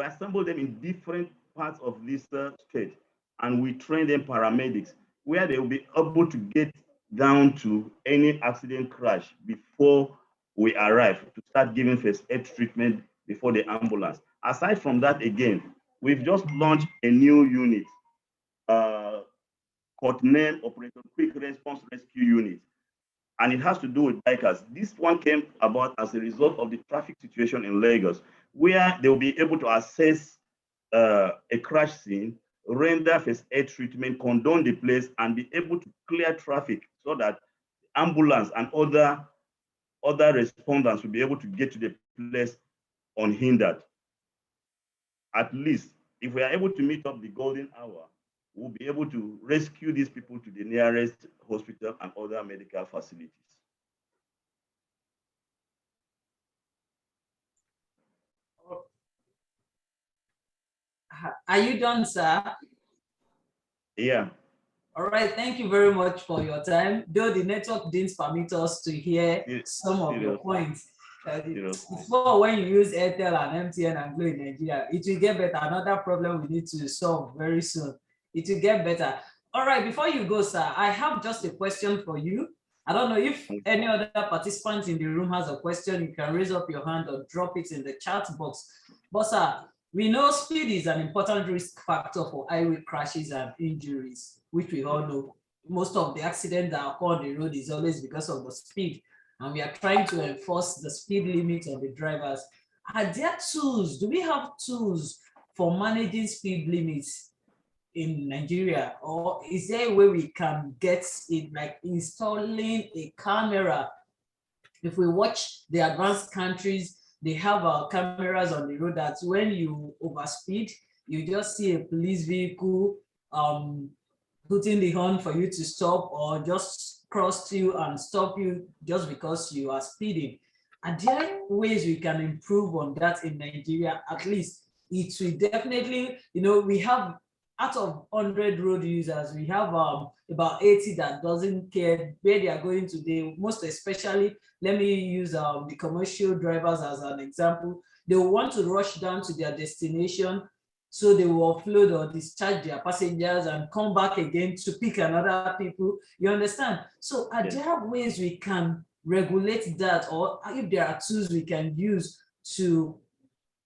assemble them in different parts of this state, and we train them paramedics, where they will be able to get down to any accident crash before we arrive to start giving first aid treatment before the ambulance. Aside from that, again, we've just launched a new unit, Convener Operator Quick Response Rescue Unit, and it has to do with bikers. This one came about as a result of the traffic situation in Lagos, where they will be able to assess a crash scene, render first aid treatment, condone the place, and be able to clear traffic so that ambulance and other respondents will be able to get to the place unhindered. At least, if we are able to meet up the golden hour, we'll be able to rescue these people to the nearest hospital and other medical facilities. Are you done, sir? Yeah. All right, thank you very much for your time. Though the network didn't permit us to hear some of your points. Before, when you use Airtel and MTN and Glo in Nigeria, it will get better. Another problem we need to solve very soon. It will get better. All right, before you go, sir, I have just a question for you. I don't know if any other participant in the room has a question. You can raise up your hand or drop it in the chat box. But sir, we know speed is an important risk factor for highway crashes and injuries, which we all know. Most of the accidents that occur on the road is always because of the speed. And we are trying to enforce the speed limit on the drivers. Are there tools? Do we have tools for managing speed limits in Nigeria? Or is there a way we can get it, like installing a camera? If we watch the advanced countries, they have cameras on the road that when you overspeed, you just see a police vehicle putting the horn for you to stop, or just cross you and stop you just because you are speeding. Are there ways we can improve on that in Nigeria? At least it will definitely, we have out of 100 road users, we have about 80 that doesn't care where they are going today. Most especially, let me use the commercial drivers as an example. They will want to rush down to their destination, so they will offload or discharge their passengers and come back again to pick another people. You understand? So are there ways we can regulate that, or if there are tools we can use to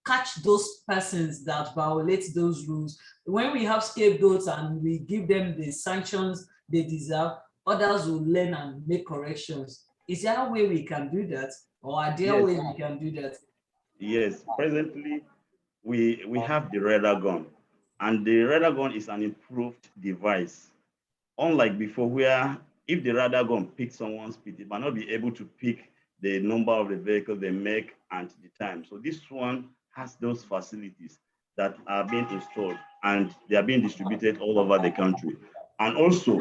catch those persons that violate those rules. When we have scapegoats and we give them the sanctions they deserve, others will learn and make corrections. Is there a way we can do that? Or are there ways we can do that? Yes, presently we have the radar gun, and the radar gun is an improved device. Unlike before, where if the radar gun picks someone's speed, it might not be able to pick the number of the vehicle they make and the time. So this one has those facilities that are being installed, and they are being distributed all over the country. And also,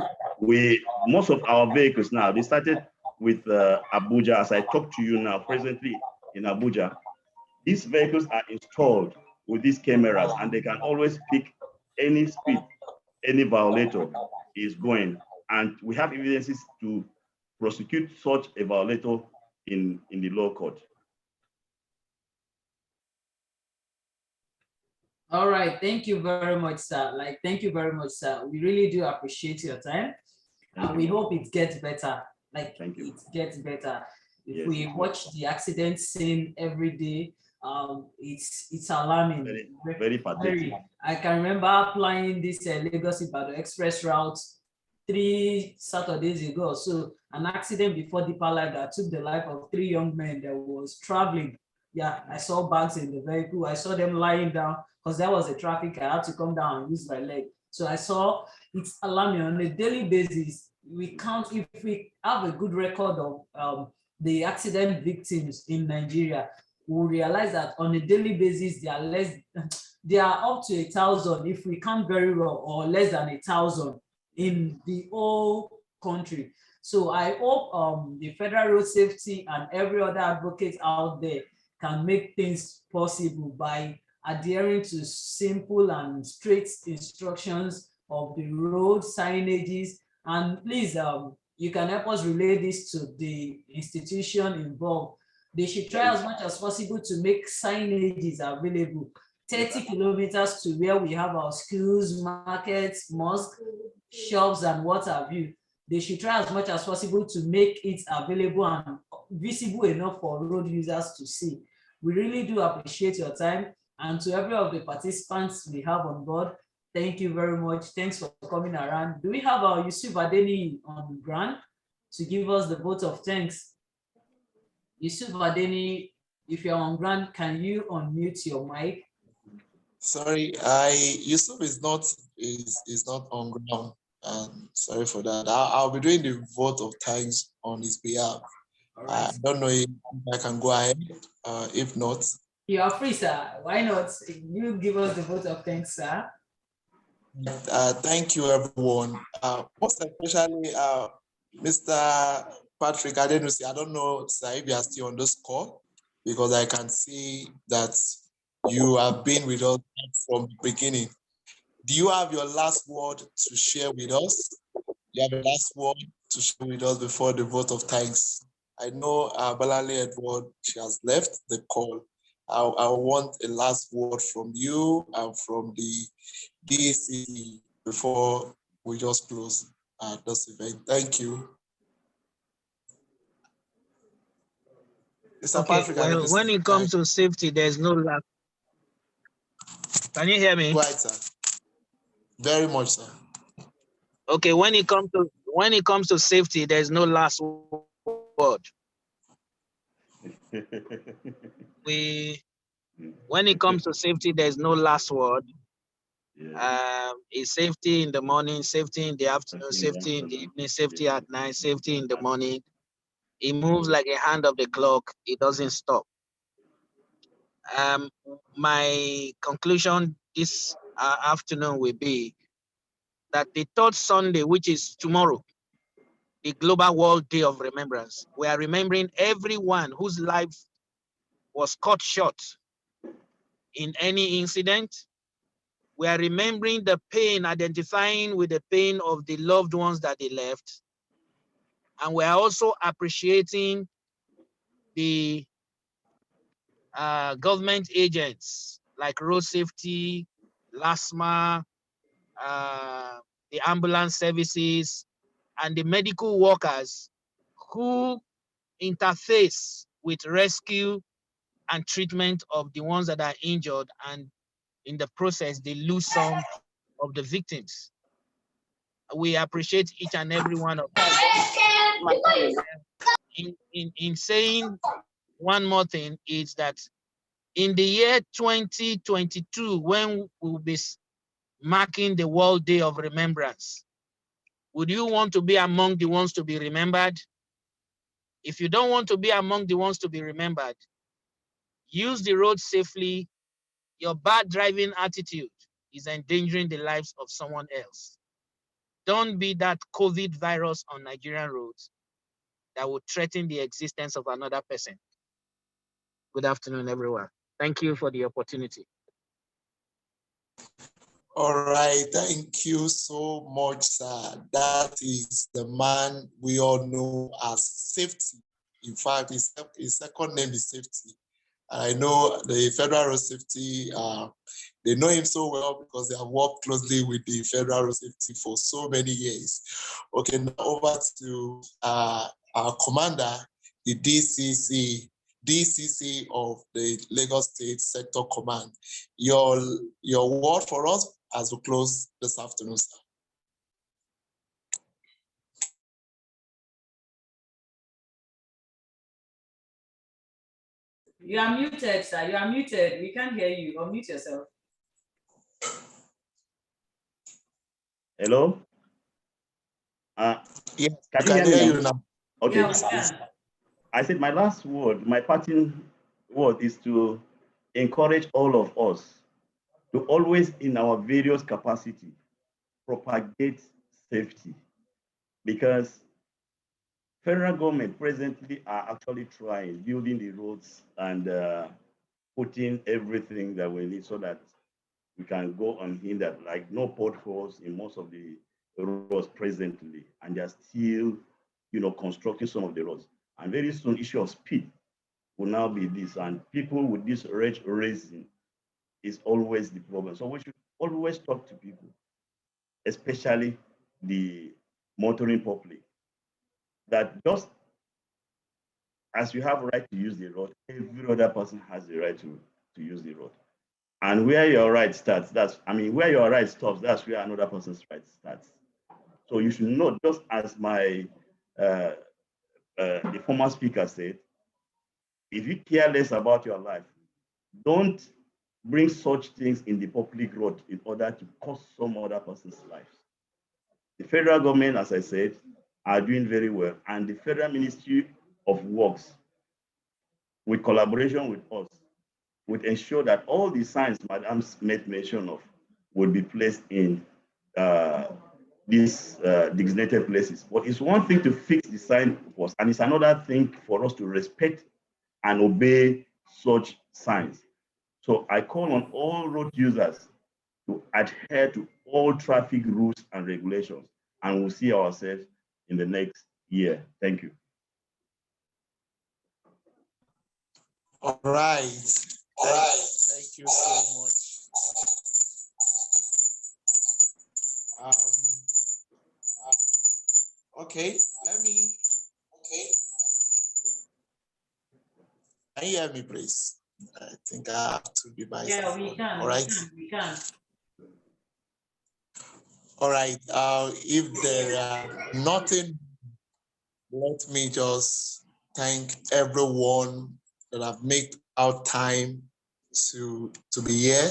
most of our vehicles now, they started with Abuja. As I talk to you now, presently in Abuja, these vehicles are installed with these cameras, and they can always pick any speed any violator is going. And we have evidences to prosecute such a violator in the law court. All right, thank you very much, sir. Thank you very much, sir. We really do appreciate your time. And we hope it gets better. It gets better. If we watch the accident scene every day, it's alarming. Very pathetic. I can remember applying this Lagos-Ibadan express route 3 Saturdays ago. So an accident before Deeper Life that took the life of 3 young men that was traveling. Yeah, I saw bags in the vehicle. I saw them lying down because there was a traffic. I had to come down and use my leg. So I saw it's alarming on a daily basis. We count, if we have a good record of the accident victims in Nigeria, we'll realize that on a daily basis, they are up to 1,000 if we count very well, or less than 1,000 in the whole country. So I hope the Federal Road Safety and every other advocate out there can make things possible by adhering to simple and straight instructions of the road signages. And please, you can help us relay this to the institution involved. They should try as much as possible to make signages available 30 kilometers to where we have our schools, markets, mosques, shops, and what have you. They should try as much as possible to make it available and visible enough for road users to see. We really do appreciate your time. And to every of the participants we have on board, thank you very much. Thanks for coming around. Do we have our Yusuf Adeni on ground to give us the vote of thanks? Yusuf Adeni, if you're on ground, can you unmute your mic? Sorry, Yusuf is not on ground. Sorry for that. I'll be doing the vote of thanks on his behalf. Right. I don't know if I can go ahead. If not, you are free, sir. Why not? You give us the vote of thanks, sir. Thank you, everyone. Most especially, Mr. Patrick Adenusi. I don't know, sir, if you are still on this call, because I can see that you have been with us from the beginning. Do you have your last word to share with us? Do you have a last word to share with us before the vote of thanks? I know Bolanle Edward, she has left the call. I want a last word from you and from the DAC before we just close this event. Thank you. Mr. Okay, Patrick, when it comes to safety, there's no last. Can you hear me? Right, sir. Very much, sir. Okay, when it comes to safety, there's no last word. When it comes to safety, there's no last word. It's safety in the morning, safety in the afternoon, safety in the evening, safety at night, safety in the morning. It moves like a hand of the clock. It doesn't stop. My conclusion this afternoon will be that the third Sunday, which is tomorrow, the Global World Day of Remembrance, we are remembering everyone whose life was cut short in any incident. We are remembering the pain, identifying with the pain of the loved ones that they left. And we are also appreciating the government agents like road safety, LASMA, the ambulance services, and the medical workers who interface with rescue and treatment of the ones that are injured, and in the process, they lose some of the victims. We appreciate each and every one of them. In saying one more thing is that in the year 2022, when we'll be marking the World Day of Remembrance, would you want to be among the ones to be remembered? If you don't want to be among the ones to be remembered, use the road safely. Your bad driving attitude is endangering the lives of someone else. Don't be that COVID virus on Nigerian roads that would threaten the existence of another person. Good afternoon, everyone. Thank you for the opportunity. All right, thank you so much, sir. That is the man we all know as Safety. In fact, his second name is Safety. I know the Federal Road Safety, they know him so well because they have worked closely with the Federal Road Safety for so many years. Okay, now over to our commander, the DCC of the Lagos State Sector Command. Your word for us as we close this afternoon, sir. You are muted, sir. You are muted. We can't hear you. Unmute yourself. Hello? Yes, can you hear you now? Okay. Yeah, we can. I said my last word, my parting word is to encourage all of us to always, in our various capacity, propagate safety, because federal government presently are actually trying, building the roads and putting everything that we need so that we can go unhindered, like no potholes in most of the roads presently, and they're still, constructing some of the roads. And very soon, issue of speed will now be this, and people with this rage raising is always the problem. So we should always talk to people, especially the motoring public, that just as you have a right to use the road, every other person has the right to use the road. And where your right starts, where your right stops, that's where another person's right starts. So you should know, just as my the former speaker said, if you care less about your life, don't bring such things in the public road in order to cost some other person's life. The federal government, as I said, are doing very well, and the Federal Ministry of Works, with collaboration with us, would ensure that all the signs Madam made mention of would be placed in these designated places. But it's one thing to fix the sign first, and it's another thing for us to respect and obey such signs. So I call on all road users to adhere to all traffic rules and regulations, and we'll see ourselves in the next year. Thank you. All right. Thank you so much. Okay, can you hear me, please? I think I have to be by. Yeah, we can. All right. We can. All right. If there are nothing, let me just thank everyone that have made out time to be here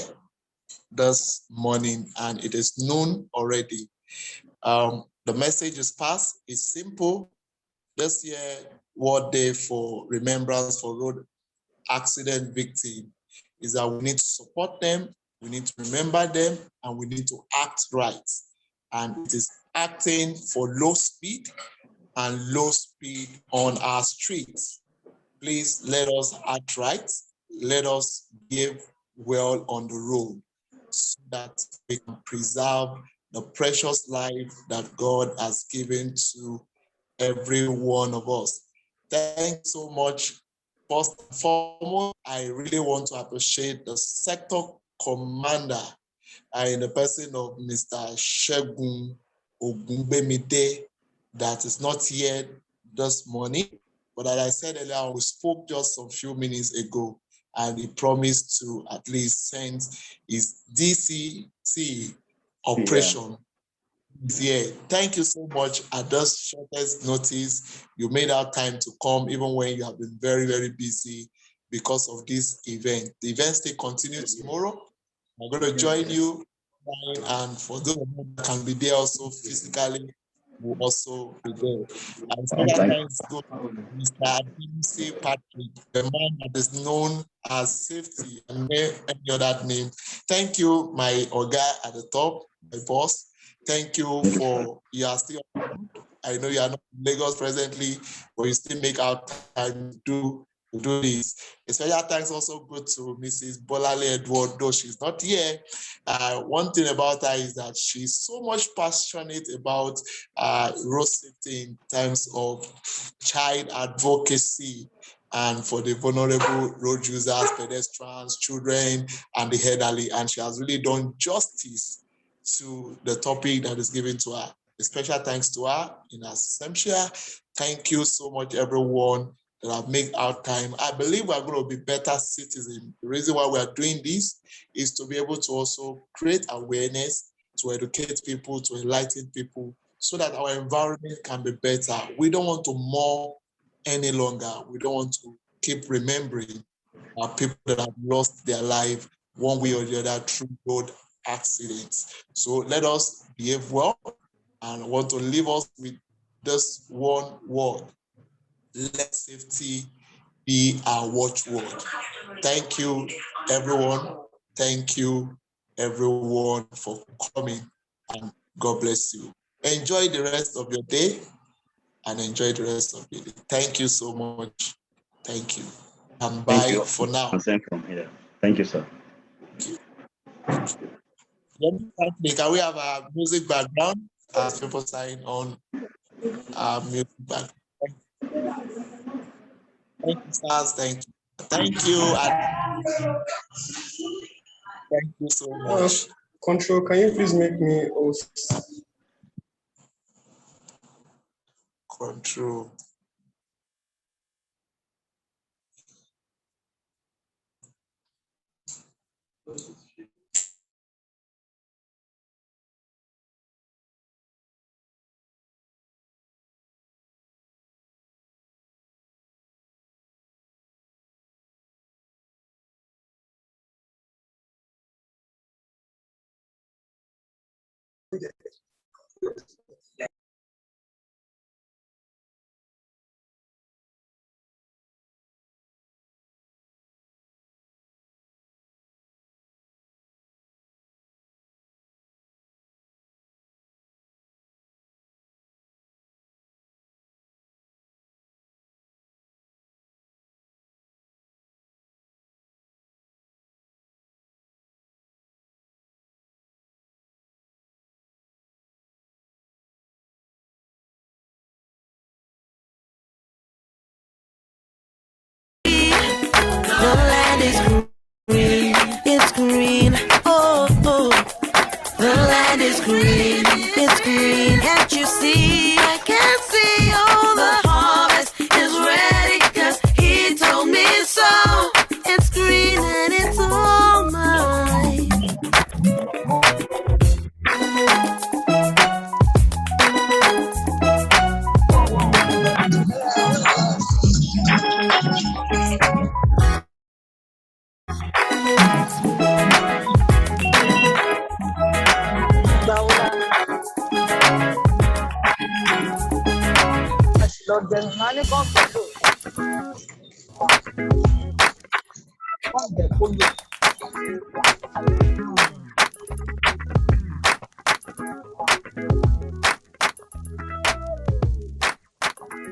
this morning, and it is noon already. The message is passed. It's simple. This year, World Day for Remembrance for Road Accident Victims is that we need to support them, we need to remember them, and we need to act right. And it is acting for low speed and low speed on our streets. Please let us act right. Let us behave well on the road so that we can preserve the precious life that God has given to every one of us. Thanks so much. First and foremost, I really want to appreciate the sector commander in the person of Mr. Segun OGUNGBEMILE that is not here this morning. But as I said earlier, we spoke just a few minutes ago, and he promised to at least send his DCC operation. Yeah, thank you so much. At this shortest notice, you made our time to come, even when you have been very, very busy because of this event. The event still continues tomorrow. I'm going to join you, and for those that can be there also physically, will also be there. And so that thanks go to Mr. Adenusi Patrick, the man that is known as Safety and any other name. Thank you, my Oga at the top, my boss. Thank you for, you are still, I know you are not in Lagos presently, but you still make out time to do this. A special thanks also go to Mrs. Bolanle Edward, though she's not here. One thing about her is that she's so much passionate about road safety in terms of child advocacy and for the vulnerable road users, pedestrians, children, and the elderly. And she has really done justice to the topic that is given to her. A special thanks to her in absentia. Thank you so much, everyone that have made our time. I believe we're going to be better citizens. The reason why we are doing this is to be able to also create awareness, to educate people, to enlighten people, so that our environment can be better. We don't want to mourn any longer. We don't want to keep remembering our people that have lost their life one way or the other through road accidents. So let us behave well, and I want to leave us with this one word: let safety be our watchword. Thank you, everyone. Thank you, everyone, for coming, and God bless you. Enjoy the rest of your day, and enjoy the rest of your day. Thank you so much. Thank you. And bye for now. From here. Thank you, sir. Can we have a music background as people sign on music background? Thank you, stars. Thank you. Thank you. Thank you so much. Control, can you please make me host? Control. The land is green, it's green, oh, oh. The land is green, it's green. Can't you see? I can't see. Oh, the harvest is ready, 'cause he told me so. It's green and it's all mine. Lord, there's money